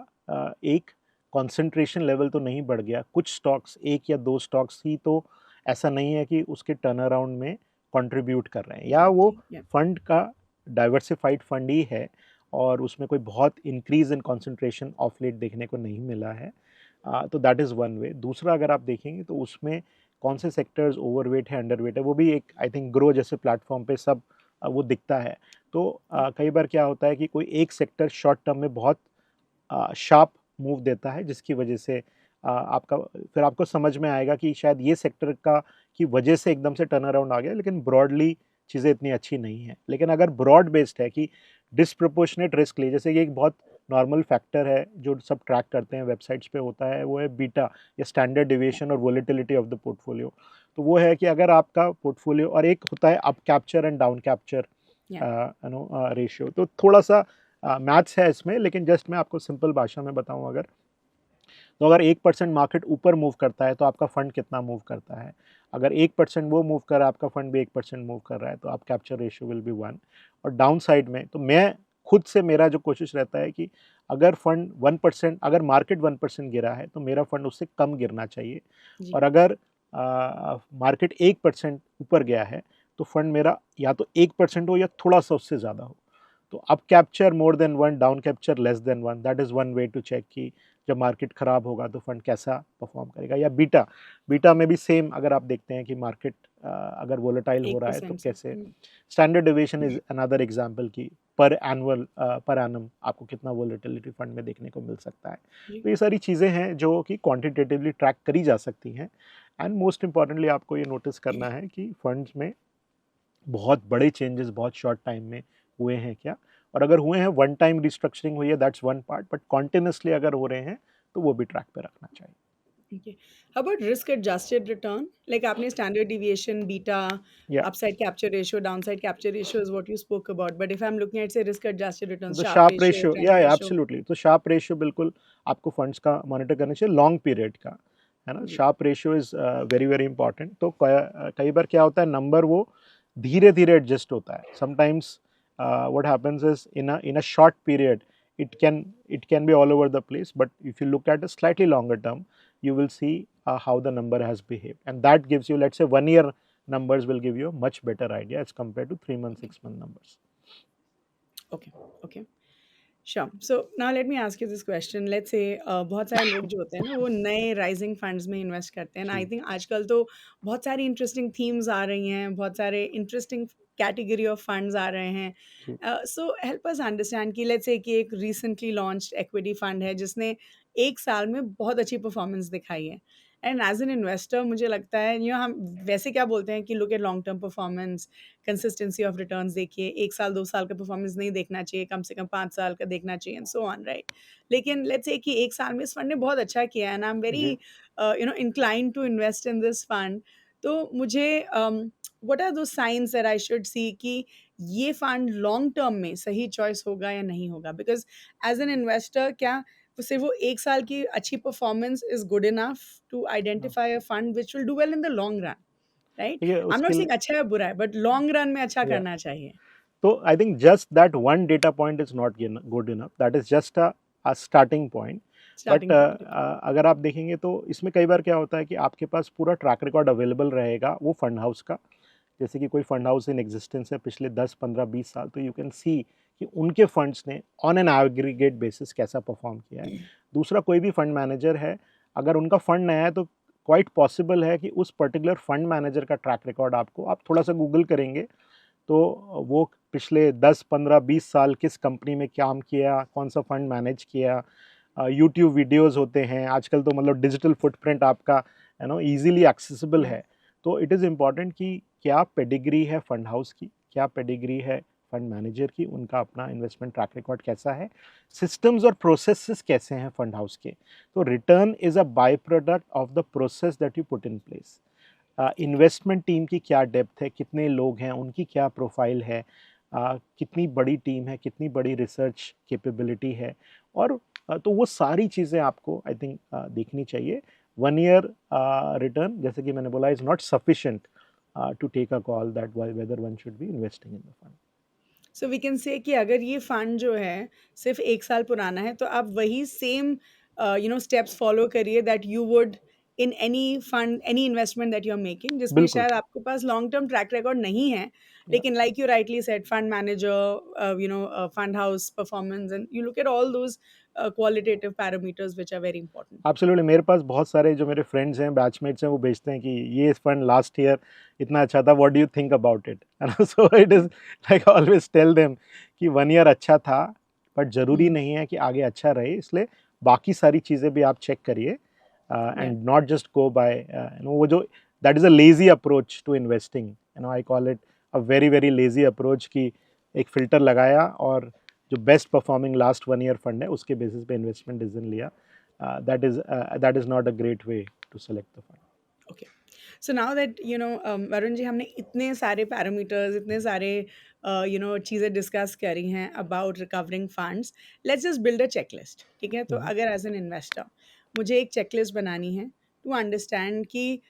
एक कॉन्सेंट्रेशन लेवल तो नहीं बढ़ गया। कुछ स्टॉक्स, एक या दो स्टॉक्स ही तो ऐसा नहीं है कि उसके टर्न अराउंड में कंट्रीब्यूट कर रहे हैं, या वो Exactly. Yeah. फंड का डाइवर्सिफाइड फंड ही है और उसमें कोई बहुत increase in concentration of late देखने को नहीं मिला है। तो दैट इज़ वन वे। दूसरा, अगर आप देखेंगे तो उसमें कौन से सेक्टर्स ओवरवेट है, अंडरवेट है, वो भी एक आई थिंक ग्रो जैसे प्लेटफॉर्म पे सब वो दिखता है। तो Yeah. कई बार क्या होता है कि कोई एक सेक्टर शॉर्ट टर्म में बहुत शार्प मूव देता है, जिसकी वजह से आपका फिर आपको समझ में आएगा कि शायद ये सेक्टर का की वजह से एकदम से टर्न अराउंड आ गया, लेकिन ब्रॉडली चीज़ें इतनी अच्छी नहीं है। लेकिन अगर ब्रॉड बेस्ड है कि डिस्प्रपोर्शनेट रिस्क ली, जैसे कि एक बहुत नॉर्मल फैक्टर है जो सब ट्रैक करते हैं वेबसाइट्स पे होता है, वो है बीटा या स्टैंडर्ड डिविएशन और वोलेटिलिटी ऑफ द पोर्टफोलियो। तो वो है कि अगर आपका पोर्टफोलियो, और एक होता है up capture and down capture Yeah. Ratio. तो थोड़ा सा मैथ्स है इसमें, लेकिन जस्ट मैं आपको सिंपल भाषा में बताऊं, अगर तो अगर 1% मार्केट ऊपर मूव करता है तो आपका फंड कितना मूव करता है। अगर 1% वो मूव कर रहा है, आपका फंड भी 1% मूव कर रहा है, तो आप कैप्चर रेशियो विल बी 1। और डाउन साइड में तो मैं खुद से, मेरा जो कोशिश रहता है कि अगर फंड 1%, अगर मार्केट 1% गिरा है तो मेरा फंड उससे कम गिरना चाहिए। जी. और अगर मार्केट 1% ऊपर गया है तो फंड मेरा या तो 1% हो या थोड़ा सा उससे ज़्यादा हो। तो up capture more than one, down capture less than one, that is one way to check कि जब मार्केट ख़राब होगा तो फंड कैसा परफॉर्म करेगा। या बीटा, बीटा में भी सेम, अगर आप देखते हैं कि मार्केट अगर वोलेटाइल हो रहा है तो 1% से. कैसे। Standard deviation is another example की पर एनुअल पर एनम आपको कितना वोलेटिलिटी फंड में देखने को मिल सकता है। जी. तो ये सारी चीज़ें हैं जो कि क्वांटिटेटिवली ट्रैक करी जा सकती हैं। एंड मोस्ट इंपॉर्टेंटली आपको ये नोटिस करना है कि फंड्स में बहुत बड़े चेंजेस बहुत शॉर्ट टाइम में हुए हैं क्या। और अगर हुए हैं, वन टाइम रिस्ट्रक्चरिंग हुई है, that's one part, but continuously अगर हो रहे हैं तो वो भी ट्रैक पे रखना चाहिए। Okay. How about risk adjusted return? Like आपने standard deviation, beta, या upside capture ratio, downside capture ratio is what you spoke about. But if I'm looking at say risk adjusted returns, तो Sharpe sharp ratio, ratio, trend या ratio. Absolutely, तो Sharpe ratio बिल्कुल आपको funds का monitor करना चाहिए long period का, है ना। जी. Sharp ratio is very very important. तो कई बार क्या होता है, नंबर वो धीरे धीरे एडजस्ट होता है। Sometimes what happens is in a short period it can be all over the place, but if you look at a slightly longer term, you will see how the number has behaved, and that gives you, let's say, 1 year numbers will give you a much better idea as compared to 3 month 6 month numbers. Okay. Okay. Sure. So now let me ask you this question. Let's say बहुत सारे लोग जो होते हैं ना, वो नए rising funds में इन्वेस्ट करते हैं ना। आई जी, थिंक आजकल तो बहुत सारी इंटरेस्टिंग थीम्स आ रही हैं, बहुत सारे इंटरेस्टिंग कैटेगरी ऑफ फंड्स आ रहे हैं। जी, सो हेल्प अस अंडरस्टैंड कि लेट्स से कि एक रिसेंटली लॉन्च्ड इक्विटी फंड है जिसने एक साल में बहुत अच्छी परफॉर्मेंस दिखाई है, एंड एज एन इन्वेस्टर मुझे लगता है हम वैसे क्या बोलते हैं कि look at long term performance, consistency of returns देखिए, 1 साल 2 साल का परफॉर्मेंस नहीं देखना चाहिए, कम से कम 5 साल का देखना चाहिए एंड सो ऑन, राइट? लेकिन लेट्स से कि 1 साल में इस फंड ने बहुत अच्छा किया एंड आई एम वेरी जी। Inclined to invest in this fund. तो मुझे what are those signs that I should see कि ये फंड लॉन्ग टर्म में सही चॉइस होगा या नहीं होगा? बिकॉज़ एज़ एन इन्वेस्टर क्या सिर्फ़ वो 1 साल की अच्छी performance is good enough to हाँ, identify a fund which will do well in the long run? Right? देखिए आई एम नॉट उसके सेइंग लिए, अच्छा है बुरा है, बट लॉन्ग रन में अच्छा या करना चाहिए। तो I think just that one data point is not good enough, that is just a starting point. But starting point, okay. अगर आप देखेंगे तो इसमें कई बार क्या होता है कि आपके पास पूरा ट्रैक रिकॉर्ड अवेलेबल रहेगा वो फंड हाउस का। जैसे कि कोई फंड हाउस इन एग्जिस्टेंस है पिछले 10 15 20 साल, तो यू कैन सी कि उनके फंड्स ने ऑन एन एग्रीगेट बेसिस कैसा परफॉर्म किया है। दूसरा, कोई भी फंड मैनेजर है, अगर उनका फंड नया है तो क्वाइट पॉसिबल है कि उस पर्टिकुलर फंड मैनेजर का ट्रैक रिकॉर्ड आपको, आप थोड़ा सा गूगल करेंगे तो वो पिछले 10, 15, 20 साल किस कंपनी में काम किया, कौन सा फंड मैनेज किया, यूट्यूब वीडियोस होते हैं आजकल, तो मतलब डिजिटल फुटप्रिंट आपका इजीली एक्सेसिबल है। तो इट इज़ इम्पॉर्टेंट कि क्या पेडिग्री है फंड हाउस की, क्या पेडिग्री है फंड मैनेजर की, उनका अपना इन्वेस्टमेंट ट्रैक रिकॉर्ड कैसा है, सिस्टम्स और प्रोसेसेस कैसे हैं फंड हाउस के। तो return is a by product of the process that you put in place. Investment team की क्या डेप्थ है, कितने लोग हैं, उनकी क्या प्रोफाइल है, कितनी बड़ी टीम है, कितनी बड़ी रिसर्च कैपेबिलिटी है, और तो वो सारी चीज़ें आपको आई थिंक देखनी चाहिए। 1 ईयर रिटर्न, जैसे कि मैंने बोला, is not sufficient to take a call that whether one should be investing in the fund. So we can say कि अगर ये फंड जो है सिर्फ 1 साल पुराना है, तो आप वही सेम स्टेप्स फॉलो करिए that you would in any fund, any investment that you are making, जिसमें बिल्कुल। शायद आपके पास लॉन्ग टर्म ट्रैक रिकॉर्ड नहीं है, या लेकिन like you rightly said, fund manager, fund house performance, and you look at all those qualitative parameters which are very important. Absolutely, मेरे पास बहुत सारे जो मेरे फ्रेंड्स हैं, बैचमेट्स हैं, वो भेजते हैं कि ये फंड लास्ट ईयर इतना अच्छा था, what do you think about it. So it is like I always tell them कि 1 ईयर अच्छा था, बट ज़रूरी हुँ, नहीं है कि आगे अच्छा रहे, इसलिए बाकी सारी चीज़ें भी आप चेक करिए, या, and not just go by वो जो that is a lazy approach to investing, I call it a very very lazy approach, कि एक फ़िल्टर लगाया और जो best performing last 1 year fund है उसके बेसिस पे इन्वेस्टमेंट डिसीजन लिया। That is not a great way to select the fund. Okay. So now that Varun ji, हमने इतने सारे पैरामीटर्स, इतने सारे चीज़ें डिस्कस करी हैं about recovering funds, let's just build a checklist, ठीक है? तो Mhm. अगर एज एन इन्वेस्टर मुझे एक चेकलिस्ट बनानी है टू अंडरस्टैंड कि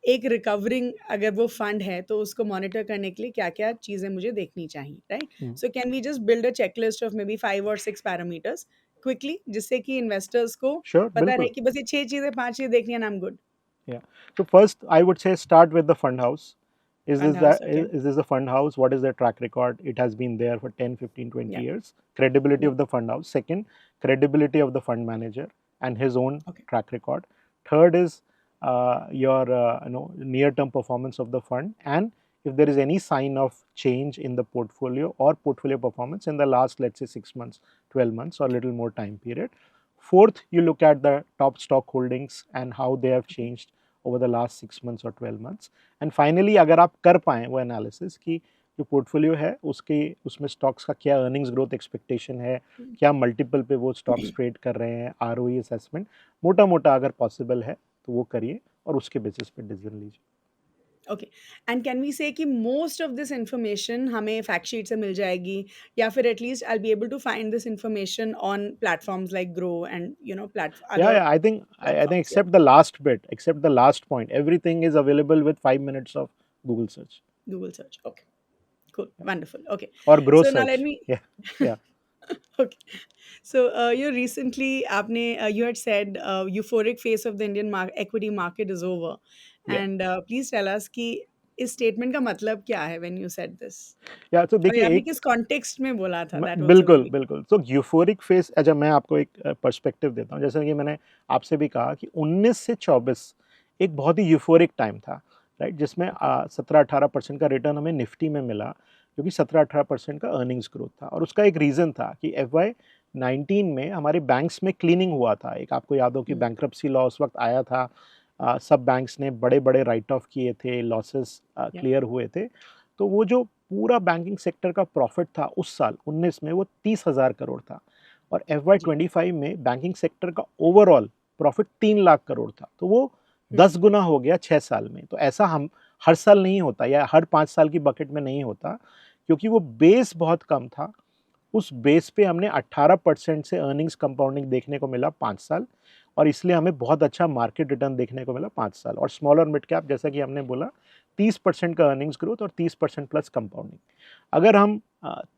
एक रिकवरिंग अगर वो फंड है तो उसको मॉनिटर करने के लिए क्या-क्या चीज़ें मुझे देखनी चाहिए, right? Mm. So can we just build a checklist of maybe 5 और 6 पैरामीटर्स क्विकली, जिससे कि इन्वेस्टर्स को Sure, पता रहे बिल्कुल. कि बस ये 6 चीज़ें, 5 चीज़ें देखनी है and I am good. Yeah. So first, I would say start with the fund house. Fund house, okay, Is this a fund house? What is their track record? It has been there for 10, 15, 20 या, years. Credibility या, of the fund house. Second, credibility of the fund manager and his own okay, track record. Third is your near-term performance of the fund, and if there is any sign of change in the portfolio or portfolio performance in the last, let's say, 6 months, 12 months, or a little more time period. Fourth, you look at the top stock holdings and how they have okay, changed over the last 6 months or 12 months. And finally, अगर आप कर पाएँ वो analysis कि जो portfolio है उसके उसमें स्टॉक्स का क्या अर्निंग्स ग्रोथ एक्सपेक्टेशन है, क्या मल्टीपल पे वो स्टॉक्स ट्रेड कर रहे हैं, आरओई असेसमेंट मोटा मोटा अगर पॉसिबल है तो वो करिए और उसके बेसिस पे डिसीजन लीजिए। Okay. And can we say कि मोस्ट ऑफ दिस इन्फॉर्मेशन हमें फैक्ट शीट से मिल जाएगी, या फिर at least I will be able to find this information on platforms like Groww and Yeah, other yeah, I think platforms, या except the last bit, except the last point, everything is available with 5 minutes of Google search. Google search, okay, cool, Yeah. Wonderful, okay. Or Grow so now let search. Me Yeah, yeah. Okay, so recently आपने you had said euphoric phase of the Indian equity market is over, Yeah. And please tell us कि इस statement का मतलब क्या है when you said this, Yeah, so और ये देखिए आपने एक किस कॉन्टेक्स्ट में बोला था, दैट आल्सो विल बिल्कुल, बी। बिल्कुल। तो यूफ़ोरिक फ़ेज़, अच्छा मैं आपको एक पर्सपेक्टिव देता हूँ। जैसा कि मैंने आपसे भी कहा कि 19 से 24 एक बहुत ही यूफ़ोरिक टाइम था, राइट? जिसमें 17-18% का रिटर्न हमें निफ्टी में मिला, जो कि 17-18% का अर्निंग्स ग्रोथ था, और उसका एक रीज़न था कि एफवाई 19 में हमारे बैंक्स में क्लीनिंग हुआ था। एक आपको याद हो कि बैंक्रप्सी लॉ उस वक़्त आया था। सब बैंक्स ने बड़े-बड़े राइट ऑफ किए थे, लॉसेस या, क्लियर हुए थे। तो वो जो पूरा बैंकिंग सेक्टर का प्रॉफिट था उस साल 19 में, वो 30,000 करोड़ था, और एफवाई जी, 25 में बैंकिंग सेक्टर का ओवरऑल प्रॉफिट 3 लाख करोड़ था। तो वो हुँ, 10 गुना हो गया 6 साल में। तो ऐसा हम हर साल नहीं होता, या हर 5 साल की बकेट में नहीं होता, क्योंकि वो बेस बहुत कम था। उस बेस पे हमने 18% से अर्निंग्स कंपाउंडिंग देखने को मिला 5 साल, और इसलिए हमें बहुत अच्छा मार्केट रिटर्न देखने को मिला 5 साल। और स्मॉल और मिड कैप, जैसा कि हमने बोला, 30% का अर्निंग्स ग्रोथ और 30% प्लस कंपाउंडिंग। अगर हम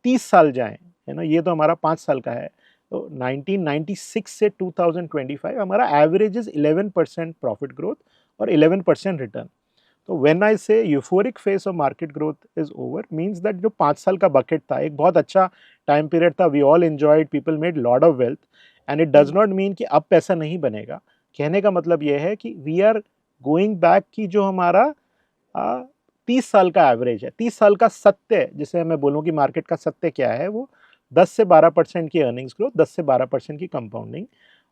30 साल जाएँ, है ना? ये तो हमारा 5 साल का है। तो 1996 से 2025 हमारा एवरेज इज़ 11% प्रॉफिट ग्रोथ और 11% रिटर्न। तो when I say euphoric phase of market growth is over means that जो 5 साल का बकेट था एक बहुत अच्छा टाइम पीरियड था, we all enjoyed, people made lot of wealth, and it does hmm, not mean कि अब पैसा नहीं बनेगा। कहने का मतलब ये है कि वी आर गोइंग बैक की जो हमारा 30 साल का एवरेज है, 30 साल का सत्य जिसे मैं बोलूँ कि मार्केट का सत्य क्या है, वो 10 से 12% की अर्निंग्स ग्रोथ, 10 से 12% की कंपाउंडिंग।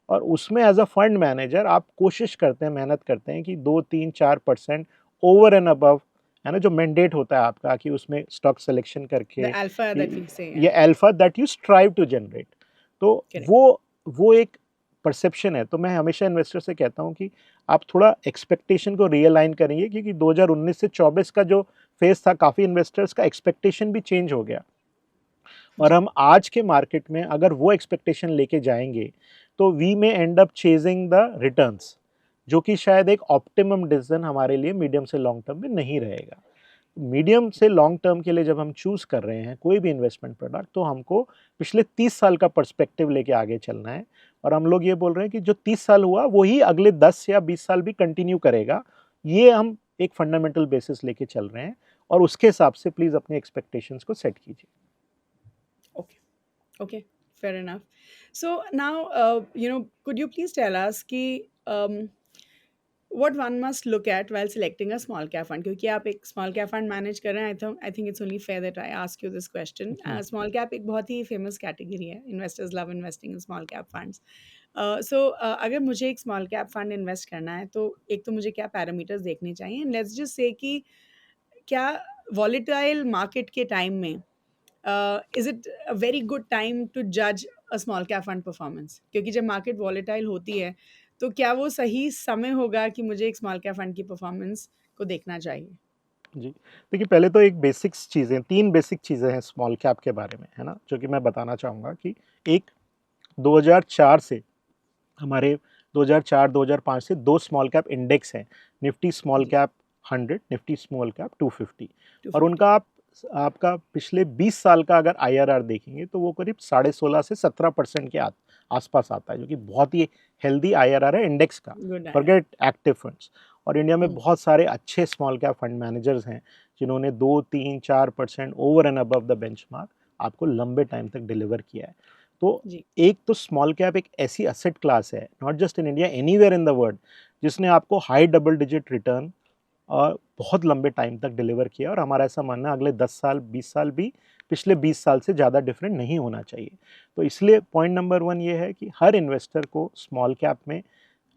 और उसमें एज अ फंड मैनेजर आप कोशिश करते हैं, मेहनत करते हैं कि 2 3 4% ओवर एंड अबव, है ना, जो मैंडेट होता है आपका कि उसमें स्टॉक सिलेक्शन द करके अल्फा दैट वी से ये alpha that you strive to generate. तो करेक्ट। वो एक परसेप्शन है। तो मैं हमेशा इन्वेस्टर से कहता हूँ कि आप थोड़ा एक्सपेक्टेशन को रियलाइन करेंगे, क्योंकि 2019 से 24 का जो फेज था, काफ़ी इन्वेस्टर्स का एक्सपेक्टेशन भी चेंज हो गया। और जी, हम आज के मार्केट में अगर वो एक्सपेक्टेशन लेके जाएंगे तो वी में and up chasing the returns, जो कि शायद एक ऑप्टिमम डिसीजन हमारे लिए मीडियम से लॉन्ग टर्म में नहीं रहेगा। मीडियम से लॉन्ग टर्म के लिए जब हम चूज कर रहे हैं कोई भी इन्वेस्टमेंट प्रोडक्ट, तो हमको पिछले 30 साल का पर्सपेक्टिव लेके आगे चलना है। और हम लोग ये बोल रहे हैं कि जो 30 साल हुआ वही अगले 10 या 20 साल भी कंटिन्यू करेगा। ये हम एक फंडामेंटल बेसिस लेके चल रहे हैं, और उसके हिसाब से प्लीज अपने एक्सपेक्टेशंस को सेट कीजिए। Okay, okay, fair enough. So now could you please tell us कि what one must look at while selecting a small cap fund? क्योंकि आप एक small cap fund manage कर रहे हैं, I think it's only fair that I ask you this question. Small cap एक बहुत ही famous category है. Investors love investing in small cap funds. अगर मुझे एक small cap fund invest करना है, तो एक तो मुझे क्या parameters देखने चाहिए? And let's just say कि क्या volatile market के time में is it a very good time to judge a small cap fund performance? क्योंकि जब मार्केट वॉलेटाइल होती है, तो क्या वो सही समय होगा कि मुझे एक स्मॉल कैप फंड की परफॉर्मेंस को देखना चाहिए? जी। देखिए, पहले तो एक बेसिक्स चीज़ें 3 बेसिक चीज़ें हैं स्मॉल कैप के बारे में, है ना? जो कि मैं बताना चाहूँगा कि एक, 2004 से हमारे 2004-2005 से 2 स्मॉल कैप इंडेक्स हैं, निफ्टी स्मॉल जी, कैप 100, निफ्टी स्मॉल कैप 250, और 250। उनका आपका पिछले 20 साल का अगर आईआरआर देखेंगे तो वो करीब 16.5 से 17% के आसपास आता है, जो कि बहुत ही हेल्दी आईआरआर है इंडेक्स का, गुड आया। Forget active funds. और इंडिया में हुँ, बहुत सारे अच्छे स्मॉल कैप फंड मैनेजर्स हैं जिन्होंने 2 3 4% over and above the benchmark आपको लंबे टाइम तक डिलीवर किया है। तो जी, एक तो स्मॉल कैप एक ऐसी असेट क्लास है, not just in India, anywhere in the world, जिसने आपको हाई डबल डिजिट रिटर्न और बहुत लंबे टाइम तक डिलीवर किया। और हमारा ऐसा मानना है अगले 10 साल 20 साल भी पिछले 20 साल से ज़्यादा डिफरेंट नहीं होना चाहिए। तो इसलिए पॉइंट नंबर 1 ये है कि हर इन्वेस्टर को स्मॉल कैप में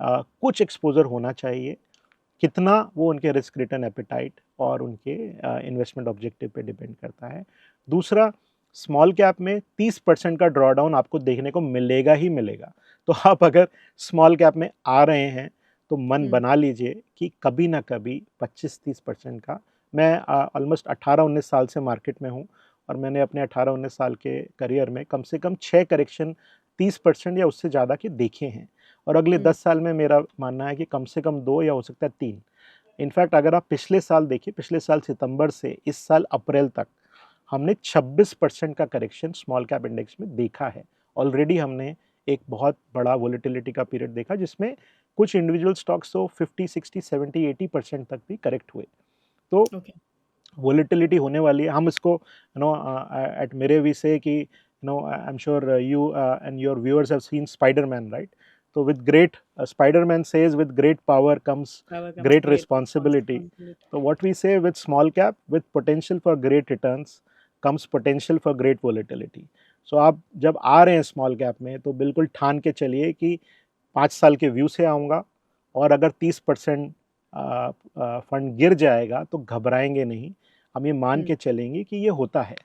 कुछ एक्सपोज़र होना चाहिए। कितना, वो उनके रिस्क रिटर्न एपेटाइट और उनके इन्वेस्टमेंट ऑब्जेक्टिव पे डिपेंड करता है। दूसरा, स्मॉल कैप में 30% का ड्रॉडाउन आपको देखने को मिलेगा ही मिलेगा। तो आप अगर स्मॉल कैप में आ रहे हैं तो मन हुँ, बना लीजिए कि कभी ना कभी 25-30% का, मैं ऑलमोस्ट 18-19 साल से मार्केट में हूँ, और मैंने अपने 18-19 साल के करियर में कम से कम 6 करेक्शन 30% या उससे ज़्यादा के देखे हैं। और अगले हुँ, 10 साल में मेरा मानना है कि कम से कम 2 या हो सकता है 3। इनफैक्ट अगर आप पिछले साल देखिए, पिछले साल सितंबर से इस साल अप्रैल तक हमने 26% का करेक्शन स्मॉल कैप इंडेक्स में देखा है। ऑलरेडी हमने एक बहुत बड़ा वोलेटिलिटी का पीरियड देखा जिसमें कुछ इंडिविजुअल स्टॉक्स तो 50, 60, 70, 80% तक भी करेक्ट हुए। तो ओके, वोलेटिलिटी होने वाली है। हम इसको एट मेरे वी से कि I am sure you and your viewers have seen Spiderman, right? तो with great, Spiderman says with great power comes power comes great great responsibility. Responsibility. तो what we say with small cap with potential for great returns comes potential for great volatility. So आप जब आ रहे हैं small cap में तो बिल्कुल ठान के चलिए कि 5 साल के व्यू से आऊँगा, और अगर 30% फंड गिर जाएगा तो घबराएंगे नहीं। हम ये मान हुँ, के चलेंगे कि ये होता है,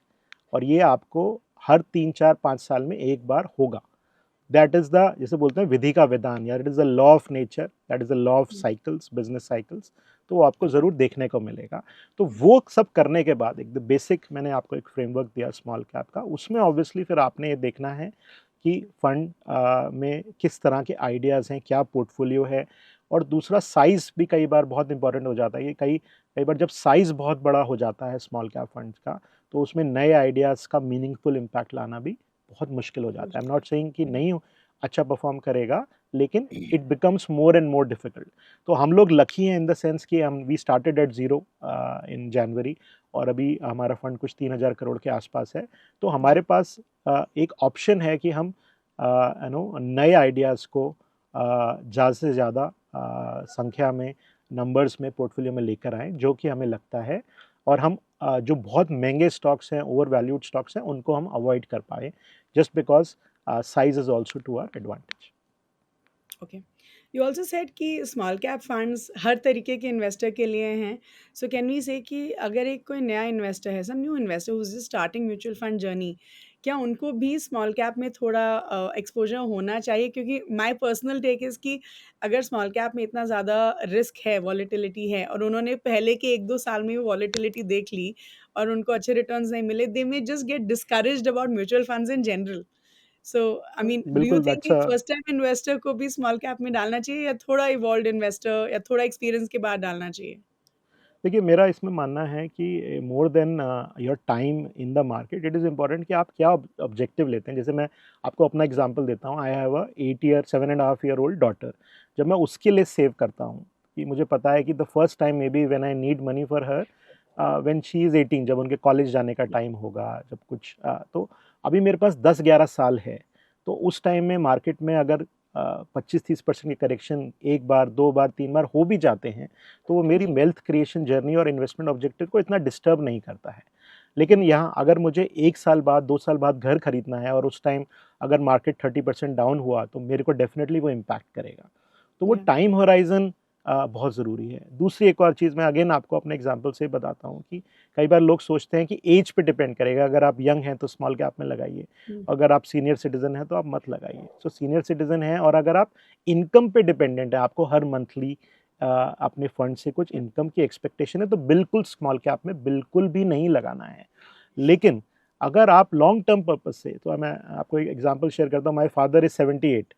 और ये आपको हर 3 4 5 साल में एक बार होगा। दैट इज़ द, जिसे बोलते हैं विधि का विधान, या it is the law of nature, that is the law of hmm, cycles, business cycles. तो वो आपको ओके, ज़रूर देखने को मिलेगा। तो वो सब करने के बाद एक द बेसिक मैंने आपको एक फ्रेमवर्क दिया स्मॉल कैप का, उसमें ऑब्वियसली फिर आपने ये देखना है कि फंड में किस तरह के आइडियाज़ हैं, क्या पोर्टफोलियो है। और दूसरा, साइज़ भी कई बार बहुत इंपॉर्टेंट हो जाता है। ये कई कई बार जब साइज़ बहुत बड़ा हो जाता है स्मॉल कैप फंड्स का, तो उसमें नए आइडियाज़ का मीनिंगफुल इम्पैक्ट लाना भी बहुत मुश्किल हो जाता है। आई एम मुश्किल नॉट सेइंग कि है। नहीं अच्छा परफॉर्म करेगा, लेकिन it becomes more and more difficult. तो हम लोग लकी हैं इन द सेंस कि हम वी स्टार्टेड एट ज़ीरो इन जनवरी, और अभी हमारा फंड कुछ 3,000 करोड़ के आसपास है। तो हमारे जी, पास एक ऑप्शन है कि हम नए आइडियाज़ को ज़्यादा से ज़्यादा संख्या में, नंबर्स में पोर्टफोलियो में लेकर आएँ, जो कि हमें लगता है, और हम जो बहुत महंगे स्टॉक्स हैं, ओवर वैल्यूड स्टॉक्स हैं, उनको हम अवॉइड कर पाएँ, just because size is also to our advantage. Okay. You also said कि स्मॉल कैप फंड्स हर तरीके के इन्वेस्टर के लिए हैं। सो कैन वी से कि अगर एक कोई नया इन्वेस्टर है, some new investor who is starting mutual fund journey, क्या उनको भी स्मॉल कैप में थोड़ा एक्सपोजर होना चाहिए? क्योंकि माय पर्सनल टेक इज़ कि अगर स्मॉल कैप में इतना ज़्यादा रिस्क है, वॉलेटिलिटी है और उन्होंने पहले के 1-2 साल में वो वॉलेटिलिटी देख ली और उनको अच्छे रिटर्न्स नहीं मिले, they may just get discouraged about mutual funds in general. So I mean do you बिल्कुल, थिंक एक फर्स्ट टाइम इन्वेस्टर को भी स्मॉल कैप में डालना चाहिए या थोड़ा इवॉल्व्ड इन्वेस्टर या थोड़ा एक्सपीरियंस के बाद डालना चाहिए? देखिए, मेरा इसमें मानना है कि more than your time in the market, it is important कि आप क्या ऑब्जेक्टिव लेते हैं। जैसे मैं आपको अपना एग्जांपल देता हूँ, आई have a 8 year 7.5 year old daughter. जब मैं उसके लिए सेव करता हूँ, कि मुझे पता है कि the first time may be when I need money for her, when she is 18, जब उनके कॉलेज जाने का टाइम होगा, जब कुछ तो अभी मेरे पास 10-11 साल है। तो उस टाइम में मार्केट में अगर 25-30% की करेक्शन एक बार, 2 बार, 3 बार हो भी जाते हैं, तो वो मेरी जी, वेल्थ क्रिएशन जर्नी और इन्वेस्टमेंट ऑब्जेक्टिव को इतना डिस्टर्ब नहीं करता है। लेकिन यहाँ अगर मुझे 1 साल बाद, 2 साल बाद घर खरीदना है, और उस टाइम अगर मार्केट 30% डाउन हुआ, तो मेरे को डेफ़िनेटली वो इम्पैक्ट करेगा। तो वो या टाइम होराइज़न बहुत ज़रूरी है। दूसरी एक और चीज़ मैं अगेन आपको अपने एग्ज़ाम्पल से बताता हूँ कि कई बार लोग सोचते हैं कि ऐज पे डिपेंड करेगा, अगर आप यंग हैं तो स्मॉल कैप में लगाइए, हुँ, अगर आप सीनियर सिटीज़न हैं तो आप मत लगाइए। सो सीनियर सिटीज़न हैं, और अगर आप इनकम पे डिपेंडेंट है, आपको हर मंथली अपने फंड से कुछ इनकम की एक्सपेक्टेशन है, तो बिल्कुल स्मॉल कैप में बिल्कुल भी नहीं लगाना है। लेकिन अगर आप लॉन्ग टर्म पर्पज़ से, तो मैं आपको एक एग्ज़ाम्पल शेयर करता हूँ, माय फादर इज़ 78,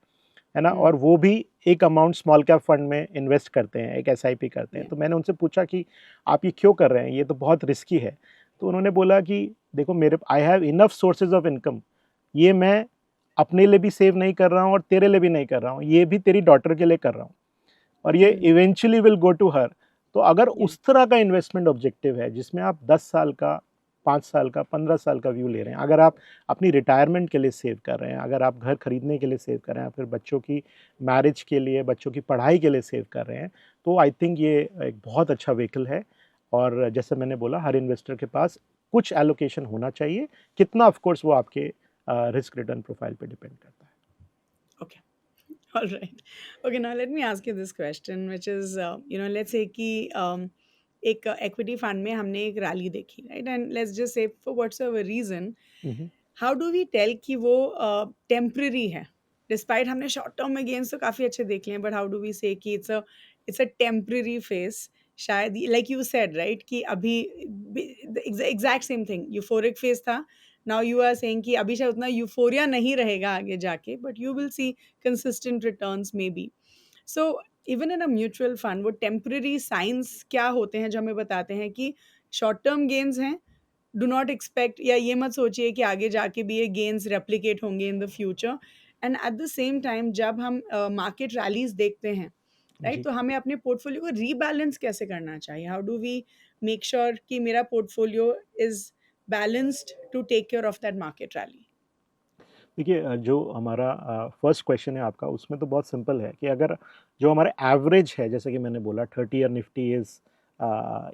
है ना? हुँ, और वो भी एक अमाउंट स्मॉल कैप फंड में इन्वेस्ट करते हैं, एक एसआईपी करते हैं। या तो मैंने उनसे पूछा कि आप ये क्यों कर रहे हैं? ये तो बहुत रिस्की है। तो उन्होंने बोला कि देखो, मेरे I have enough sources of income, ये मैं अपने लिए भी सेव नहीं कर रहा हूँ और तेरे लिए भी नहीं कर रहा हूँ, ये भी तेरी डॉटर के लिए कर रहा हूँ, और ये हुँ, eventually will go to her. तो अगर या उस तरह का इन्वेस्टमेंट ऑब्जेक्टिव है, जिसमें आप 10 साल का, 5 साल का, 15 साल का व्यू ले रहे हैं, अगर आप अपनी रिटायरमेंट के लिए सेव कर रहे हैं, अगर आप घर खरीदने के लिए सेव कर रहे हैं, फिर बच्चों की मैरिज के लिए, बच्चों की पढ़ाई के लिए सेव कर रहे हैं, तो आई थिंक ये एक बहुत अच्छा व्हीकल है। और जैसे मैंने बोला, हर इन्वेस्टर के पास कुछ एलोकेशन होना चाहिए। कितना, ऑफ कोर्स वो आपके रिस्क रिटर्न प्रोफाइल पे डिपेंड करता है। Okay, alright. Okay, now let me ask you this question which is let's say कि एक इक्विटी फंड में हमने एक रैली देखी, right? And let's just say for whatsoever reason, hmm, how do we tell कि वो टेम्परेरी है? Despite हमने शॉर्ट टर्म में गेन्स तो काफ़ी अच्छे देख लिए हैं, but how do we say कि इट्स अ टेम्परेरी फेज़? शायद लाइक यू सेड राइट कि अभी the exact same thing euphoric phase था, नाउ यू आर सेइंग कि अभी शायद उतना यूफोरिया नहीं रहेगा आगे जाके, but you will see consistent returns may be. So even in a mutual fund वो टेम्परेरी साइंस क्या होते हैं जो हमें बताते हैं कि शॉर्ट टर्म गेन्स हैं, डू नॉट एक्सपेक्ट या ये मत सोचिए कि आगे जाके भी ये गेन्स रेप्लिकेट होंगे in the future. And at the same time जब हम मार्केट रैलीज देखते हैं, राइट, जी। तो हमें अपने पोर्टफोलियो को रीबैलेंस कैसे करना चाहिए? How do we make sure कि मेरा portfolio is balanced to take care of that market rally? देखिए, जो हमारा फर्स्ट क्वेश्चन है आपका, उसमें तो बहुत सिंपल है कि अगर जो हमारा एवरेज है, जैसे कि मैंने बोला 30 ईयर निफ्टी इज़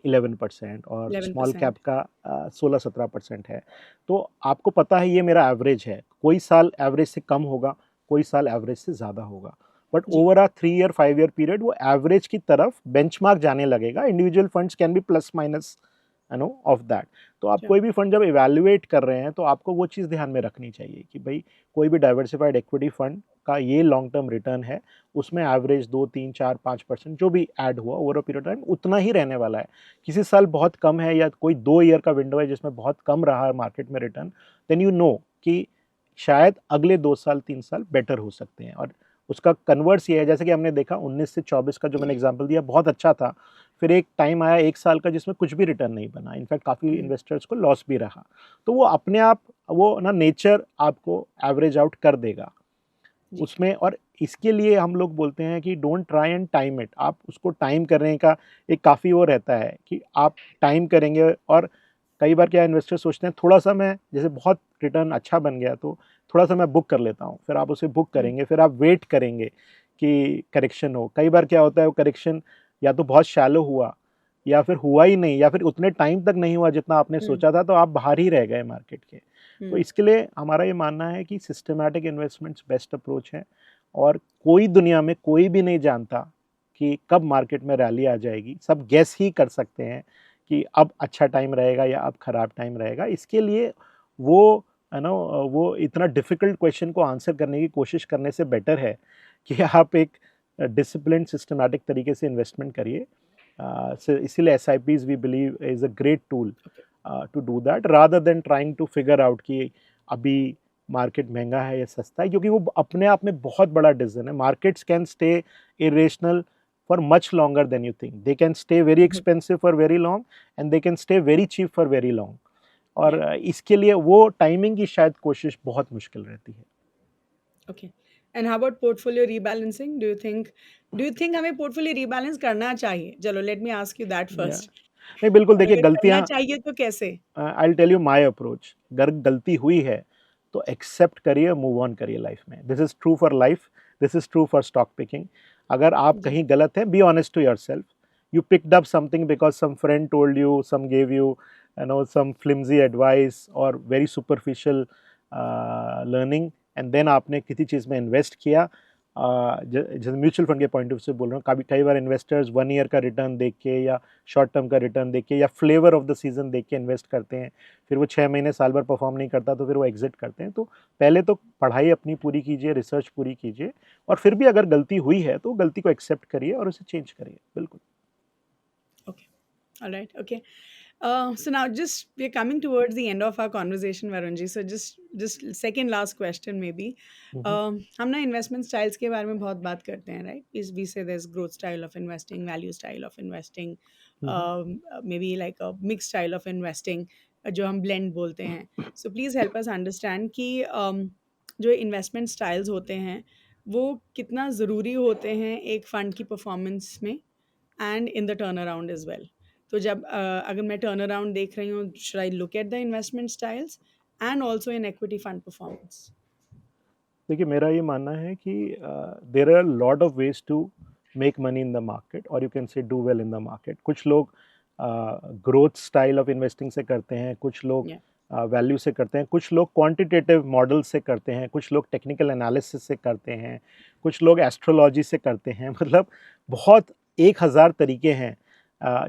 11% और स्मॉल कैप 11%। का 16-17% है। तो आपको पता है ये मेरा एवरेज है, कोई साल एवरेज से कम होगा, कोई साल एवरेज से ज़्यादा होगा, बट जी, over a 3 year 5 year period वो एवरेज की तरफ बेंचमार्क जाने लगेगा। Individual funds can be plus minus of that. तो आप श्योर। कोई भी फंड जब इवैल्यूएट कर रहे हैं, तो आपको वो चीज़ ध्यान में रखनी चाहिए कि भई, कोई भी डाइवर्सिफाइड इक्विटी फंड का ये लॉन्ग टर्म रिटर्न है, उसमें एवरेज 2, 3, 4, 5% जो भी ऐड हुआ over a period of time, उतना ही रहने वाला है। किसी साल बहुत कम है, या कोई 2 ईयर का विंडो है जिसमें बहुत कम रहा है मार्केट में रिटर्न, देन यू नो कि शायद अगले 2 साल, 3 साल बेटर हो सकते हैं। और उसका कन्वर्स ये है, जैसे कि हमने देखा 19 से 24 का जो मैंने एग्ज़ाम्पल दिया, बहुत अच्छा था। फिर एक टाइम आया 1 साल का जिसमें कुछ भी रिटर्न नहीं बना, इनफैक्ट काफ़ी हुँ, इन्वेस्टर्स को लॉस भी रहा। तो वो अपने आप, वो ना नेचर आपको एवरेज आउट कर देगा जी, उसमें। और इसके लिए हम लोग बोलते हैं कि don't try and time it. आप उसको टाइम करने का एक काफ़ी वो रहता है कि आप टाइम करेंगे, और कई बार क्या इन्वेस्टर सोचते हैं थोड़ा सा मैं, जैसे बहुत रिटर्न अच्छा बन गया तो थोड़ा सा मैं बुक कर लेता हूँ, फिर आप उसे बुक हुँ, करेंगे, फिर आप वेट करेंगे कि करेक्शन हो। कई बार क्या होता है वो करेक्शन या तो बहुत शैलो हुआ, या फिर हुआ ही नहीं, या फिर उतने टाइम तक नहीं हुआ जितना आपने हुँ, सोचा था, तो आप बाहर ही रह गए मार्केट के। तो हुँ, इसके लिए हमारा ये मानना है कि सिस्टमैटिक इन्वेस्टमेंट्स बेस्ट अप्रोच है, और कोई दुनिया में कोई भी नहीं जानता कि कब मार्केट में रैली आ जाएगी। सब गेस ही कर सकते हैं कि अब अच्छा टाइम रहेगा या अब खराब टाइम रहेगा। इसके लिए वो वो इतना डिफिकल्ट क्वेश्चन को आंसर करने की कोशिश करने से बेटर है कि आप एक डिसिप्लिन सिस्टमैटिक तरीके से इन्वेस्टमेंट करिए। इसीलिए S I Ps we believe is a great tool okay, to do that, rather than trying to figure out कि अभी मार्केट महंगा है या सस्ता है, क्योंकि वो अपने आप में बहुत बड़ा डिसीजन है। Markets can stay irrational for much longer than you think. They can stay very hmm, expensive for very long, and they can stay very cheap for very long. और या, इसके लिए वो टाइमिंग की शायद कोशिश बहुत मुश्किल रहती है। Okay. And how about portfolio rebalancing? Do you think हमें पोर्टफोलियो रीबैलेंस करना चाहिए? चलो let me ask you that या फर्स्ट। नहीं, बिल्कुल और देखिए अगर करना गलतियाँ, चाहिए तो कैसे? I will tell you my approach. अगर गलती हुई है तो एक्सेप्ट करिए, मूव ऑन करिए लाइफ में। This is true for life, this is true for stock picking. अगर आप जी, कहीं गलत हैं, be honest to yourself. You picked up something because some friend told you, some gave you some flimsy advice और very superficial learning, and then आपने किसी चीज़ में इन्वेस्ट किया। जैसे म्यूचुअल फंड के पॉइंट ऑफ से बोल रहा हूँ, कभी कई बार इन्वेस्टर्स 1 ईयर का रिटर्न देख के या शॉर्ट टर्म का रिटर्न देख के या फ्लेवर ऑफ द सीजन देख के इन्वेस्ट करते हैं, फिर वो 6 महीने साल भर परफॉर्म नहीं करता तो फिर वो एग्जिट करते हैं। तो पहले तो पढ़ाई अपनी पूरी कीजिए, रिसर्च पूरी कीजिए, और फिर भी अगर गलती हुई है तो गलती को एक्सेप्ट करिए और उसे चेंज करिए। बिल्कुल। Okay, alright, okay. So now just we're coming towards the end of our conversation, Varun ji. So just second last question maybe. हम्म, हम ना इन्वेस्टमेंट स्टाइल्स के बारे में बहुत बात करते हैं, राइट? इस वी से there's growth style of investing, value style of investing, hmm. maybe like a mixed style of investing, जो हम blend बोलते हैं. So please help us understand कि जो इन्वेस्टमेंट स्टाइल्स होते हैं वो कितना ज़रूरी होते हैं एक फंड की परफॉर्मेंस में and in the turn around as well. तो जब अगर मैं टर्न अराउंड देख रही हूँ, should I look at the investment styles and also in equity fund performance? देखिए मेरा ये मानना है कि there are lot of ways to make money in the market, और you can say do well in the market. कुछ लोग growth style of investing से करते हैं, कुछ लोग या, वैल्यू से करते हैं, कुछ लोग क्वांटिटेटिव मॉडल से करते हैं, कुछ लोग टेक्निकल एनालिसिस से करते हैं, कुछ लोग एस्ट्रोलॉजी से करते हैं। मतलब बहुत 1,000 तरीके हैं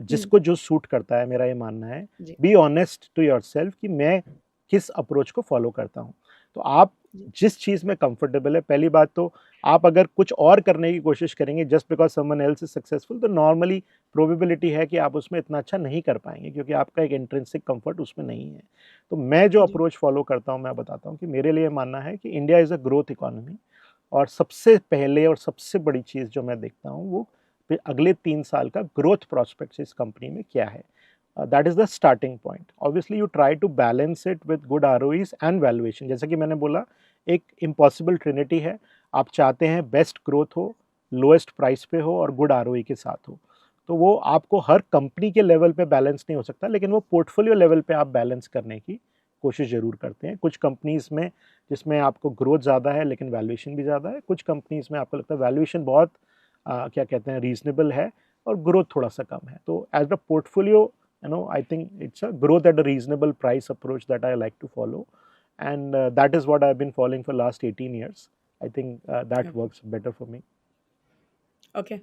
जिसको जो सूट करता है। मेरा ये मानना है, जी, be honest to yourself कि मैं किस अप्रोच को फॉलो करता हूँ। तो आप जी, जिस चीज़ में कंफर्टेबल है, पहली बात तो आप अगर कुछ और करने की कोशिश करेंगे just because someone else is successful, तो नॉर्मली प्रोबेबिलिटी है कि आप उसमें इतना अच्छा नहीं कर पाएंगे, क्योंकि आपका एक इंट्रिंसिक कंफर्ट उसमें नहीं है। तो मैं जो जी, अप्रोच फॉलो करता हूँ, मैं बताता हूँ कि मेरे लिए मानना है कि India is a growth economy, और सबसे पहले और सबसे बड़ी चीज़ जो मैं देखता हूँ वो अगले 3 साल का ग्रोथ प्रोस्पेक्ट्स इस कंपनी में क्या है। That is the starting point. Obviously you try to balance it with good ROEs and valuation. जैसा कि मैंने बोला, एक इम्पॉसिबल ट्रिनिटी है। आप चाहते हैं बेस्ट ग्रोथ हो, लोएस्ट प्राइस पे हो और गुड आरओई के साथ हो। तो वो आपको हर कंपनी के लेवल पे बैलेंस नहीं हो सकता, लेकिन वो पोर्टफोलियो लेवल पे आप बैलेंस करने की कोशिश ज़रूर करते हैं। कुछ कंपनीज़ में जिसमें आपको ग्रोथ ज़्यादा है लेकिन वैल्यूएशन भी ज़्यादा है, कुछ कंपनीज़ में आपको लगता है वैल्यूएशन बहुत क्या कहते हैं रीज़नेबल है और ग्रोथ थोड़ा-सा कम है। तो as a portfolio, I think it's a growth at a reasonable price approach that I like to follow, and that is what I've been following for last 18 years. I think that okay, works better for me. okay.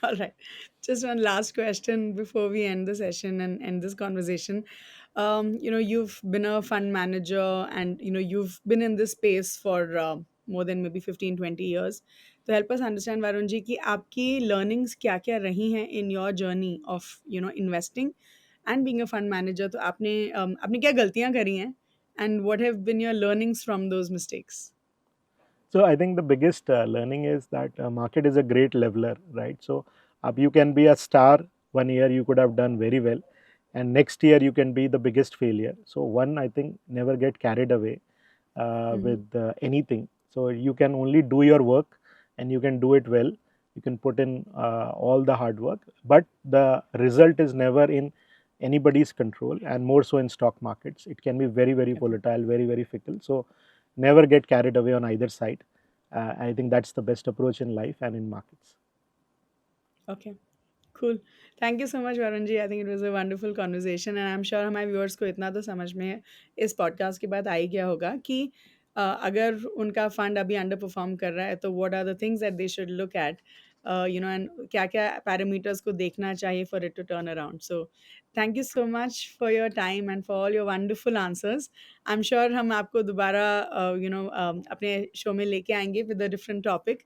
All right. Just one last question before we end the session and end this conversation. You've been a fund manager and you've been in this space for more than maybe 15, 20 years. So help us understand, Varun ji, कि आपकी learnings क्या-क्या रही हैं in your journey of investing and being a fund manager. तो आपने क्या गलतियाँ करी हैं and what have been your learnings from those mistakes? So I think the biggest learning is that market is a great leveler, right? So you can be a star 1 year, you could have done very well, and next year you can be the biggest failure. So one, I think, never get carried away Mhm. with anything. So you can only do your work, and you can do it well. You can put in all the hard work, but the result is never in anybody's control, and more so in stock markets. It can be very, very Okay. volatile, very, very fickle. So never get carried away on either side. I think that's the best approach in life and in markets. Okay. Cool. Thank you so much Varun ji. I think it was a wonderful conversation and I am sure हमारे viewers को इतना तो समझ में इस podcast के बाद आ ही गया होगा कि अगर उनका फंड अभी अंडर परफॉर्म कर रहा है तो what are the things that they should look at, and क्या-क्या पैरामीटर्स को देखना चाहिए for it to turn around. So thank you so much for your time and for all your wonderful answers. I am sure हम आपको दोबारा अपने show में लेके आएँगे with a different topic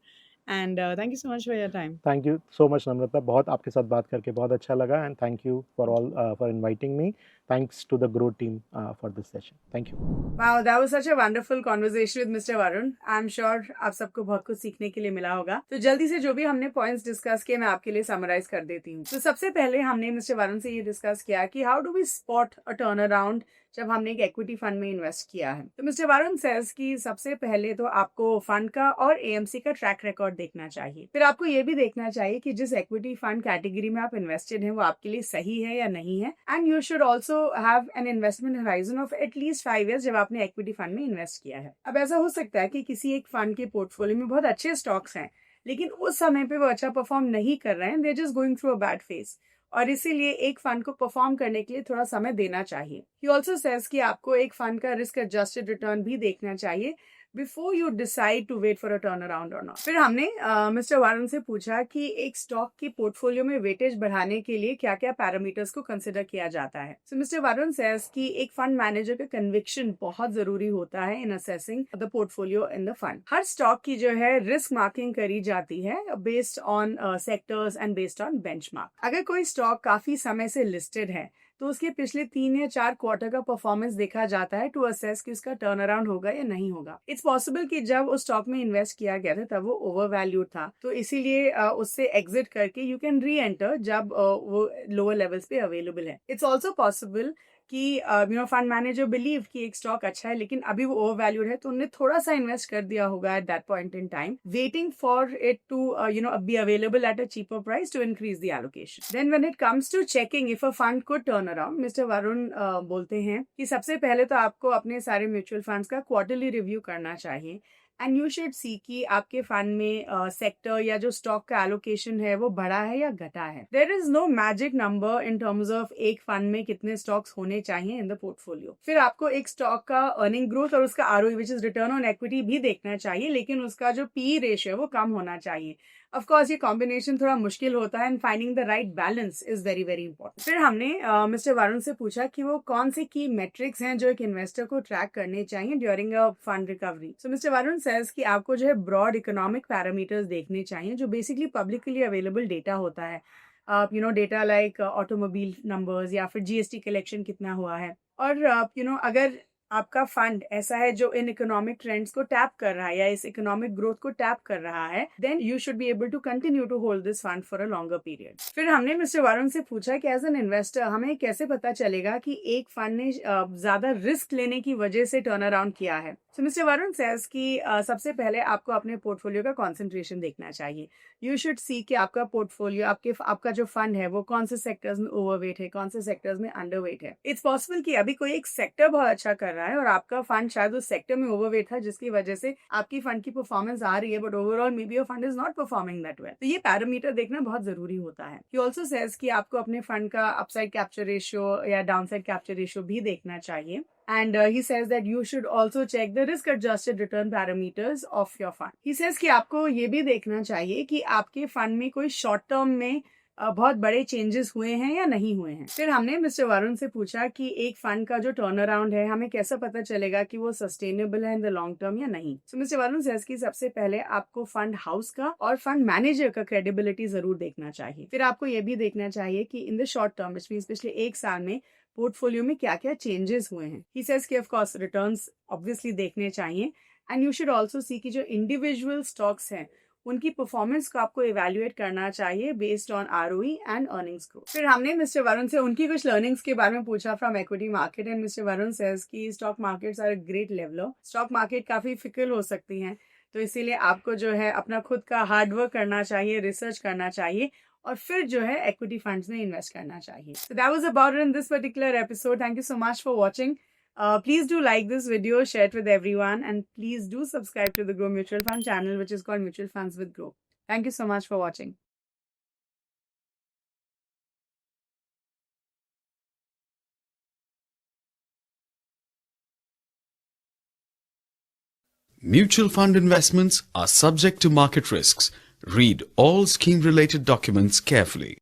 and thank you so much for your time. Thank you so much Namrata, बहुत आपके साथ बात करके बहुत अच्छा लगा, and thank you for thank all for inviting me. Thanks to the Grow team for this session. Thank you. Wow, that was such a wonderful conversation with Mr. Varun. I'm sure आप सबको बहुत कुछ सीखने के लिए मिला होगा। तो जल्दी से जो भी हमने पॉइंट्स डिस्कस किए मैं आपके लिए समराइज कर देती हूँ। तो सबसे पहले हमने मिस्टर वरुण से ये डिस्कस किया कि how do we spot a turn around जब हमने एक इक्विटी फंड में इन्वेस्ट किया है। तो मिस्टर वरुण सेज कि सबसे पहले तो आपको फंड का और एएमसी का ट्रैक रिकॉर्ड देखना चाहिए। फिर आपको ये भी देखना चाहिए कि जिस इक्विटी फंड कैटेगरी में आप इन्वेस्टेड हैं वो आपके लिए सही है या नहीं है, and you should also have an investment horizon of at least 5 years जब आपने इक्विटी फंड में इन्वेस्ट किया है। अब ऐसा हो सकता है कि किसी एक फंड के पोर्टफोलियो में बहुत अच्छे स्टॉक्स हैं लेकिन उस समय पे वो अच्छा परफॉर्म नहीं कर रहे हैं, they are just going through a bad phase, और इसीलिए एक फंड को परफॉर्म करने के लिए थोड़ा समय देना चाहिए। ही ऑल्सो सेज कि आपको एक फंड का रिस्क एडजस्टेड रिटर्न भी देखना चाहिए before you decide to wait for a turn around और नॉट। फिर हमने मिस्टर वरुण से पूछा कि एक स्टॉक की पोर्टफोलियो में वेटेज बढ़ाने के लिए क्या क्या पैरामीटर्स को कंसिडर किया जाता है। सो मिस्टर वरुण सेज कि एक फंड मैनेजर का कन्विक्शन बहुत जरूरी होता है इन assessing the portfolio in the fund. Her stock की जो है रिस्क मार्किंग करी जाती है based on sectors and based on benchmark. अगर कोई स्टॉक काफी समय से लिस्टेड है तो उसके पिछले 3 या 4 क्वार्टर का परफॉर्मेंस देखा जाता है टू असेस कि उसका टर्न अराउंड होगा या नहीं होगा। इट्स पॉसिबल कि जब उस स्टॉक में इन्वेस्ट किया गया था तब वो ओवर वैल्यूड था, तो इसीलिए उससे एग्जिट करके यू कैन री एंटर जब वो लोअर लेवल्स पे अवेलेबल है। इट्स ऑल्सो पॉसिबल कि फंड मैनेजर बिलीव कि एक स्टॉक अच्छा है लेकिन अभी वो ओवर वैल्यूड है तो उन्हें थोड़ा सा इन्वेस्ट कर दिया होगा at that point in time, waiting for it to be available at a cheaper price to increase the allocation. Then when it comes to checking if a fund could turn around, mister Varun बोलते हैं कि सबसे पहले तो आपको अपने सारे mutual funds का क्वार्टरली रिव्यू करना चाहिए, एंड यू शुड सी कि आपके फंड में सेक्टर या जो स्टॉक का एलोकेशन है वो बढ़ा है या घटा है। There is no magic number in terms of एक फंड में कितने स्टॉक्स होने चाहिए इन द पोर्टफोलियो। फिर आपको एक स्टॉक का अर्निंग ग्रोथ और उसका ROE which is return on equity भी देखना चाहिए, लेकिन उसका जो पी रेशियो है वो कम होना चाहिए। ऑफ कोर्स ये कॉम्बिनेशन थोड़ा मुश्किल होता है and finding the right balance is very very important. फिर हमने मिस्टर वरुण से पूछा कि वो कौन से की मेट्रिक्स हैं जो एक इन्वेस्टर को ट्रैक करने चाहिए during a fund recovery. So mister Varun says कि आपको जो है ब्रॉड इकोनॉमिक पैरामीटर्स देखने चाहिए जो बेसिकली पब्लिकली अवेलेबल डेटा होता है। डेटा लाइक ऑटोमोबाइल नंबर्स या फिर जीएसटी कलेक्शन कितना हुआ है, और अगर आपका फंड ऐसा है जो इन इकोनॉमिक ट्रेंड्स को टैप कर रहा है या इस इकोनॉमिक ग्रोथ को टैप कर रहा है, then you should be able to continue to hold this fund for a longer period. फिर हमने मिस्टर वरुण से पूछा कि एज एन इन्वेस्टर हमें कैसे पता चलेगा कि एक फंड ने ज्यादा रिस्क लेने की वजह से टर्न अराउंड किया है। सो मिस्टर वरुण सेज कि सबसे पहले आपको अपने पोर्टफोलियो का कॉन्सेंट्रेशन देखना चाहिए। यू शुड सी कि आपका पोर्टफोलियो आपका जो फंड है वो कौन से सेक्टर्स में ओवरवेट है, कौन से सेक्टर्स में अंडरवेट है। इट्स पॉसिबल कि अभी कोई एक सेक्टर बहुत अच्छा कर रहा है और आपका फंड शायद उस सेक्टर में ओवरवेट था जिसकी वजह से आपकी फंड की परफॉर्मेंस आ रही है, but overall may be your fund is not performing that well. तो ये पैरामीटर देखना बहुत जरूरी होता है। ही ऑल्सो सेज कि आपको अपने फंड का अपसाइड कैप्चर रेशियो या डाउनसाइड कैप्चर रेशियो भी देखना चाहिए, and he says that you should also check the risk adjusted return parameters of your fund. He says कि आपको ये भी देखना चाहिए कि आपके फंड में कोई शॉर्ट टर्म में बहुत बड़े चेंजेस हुए हैं या नहीं हुए हैं। फिर हमने मिस्टर वरुण से पूछा कि एक फंड का जो टर्न अराउंड है हमें कैसे पता चलेगा कि वो सस्टेनेबल है इन द लॉन्ग टर्म या नहीं। सो मिस्टर वरुण सेज कि सबसे पहले आपको फंड हाउस का और फंड मैनेजर का क्रेडिबिलिटी जरूर देखना चाहिए। फिर आपको ये भी देखना चाहिए कि in the short term which means पिछले एक साल में पोर्टफोलियो में क्या क्या चेंजेस हुए हैं। ही सेज कि ऑफ कोर्स रिटर्न्स ऑब्वियसली देखने चाहिए, एंड यू शुड आल्सो सी कि जो इंडिविजुअल स्टॉक्स हैं उनकी परफॉर्मेंस को आपको इवैल्यूएट करना चाहिए based on ROE and earnings growth. फिर हमने मिस्टर वरुण से उनकी कुछ लर्निंग्स के बारे में पूछा from equity market, and mister Varun says कि stock markets are a great leveller. Stock market काफी फिकल हो सकती हैं, तो इसीलिए आपको जो है अपना खुद का हार्ड वर्क करना चाहिए, रिसर्च करना चाहिए और फिर जो है इक्विटी फंड्स में इन्वेस्ट करना चाहिए. So that was about it in this particular episode. Thank you so much for watching. Please do like this video, share it with everyone, and please do subscribe to the Grow Mutual Fund channel, which is called Mutual Funds with Grow. Thank you so much for watching. Mutual fund investments are subject to market risks. Read all scheme-related documents carefully.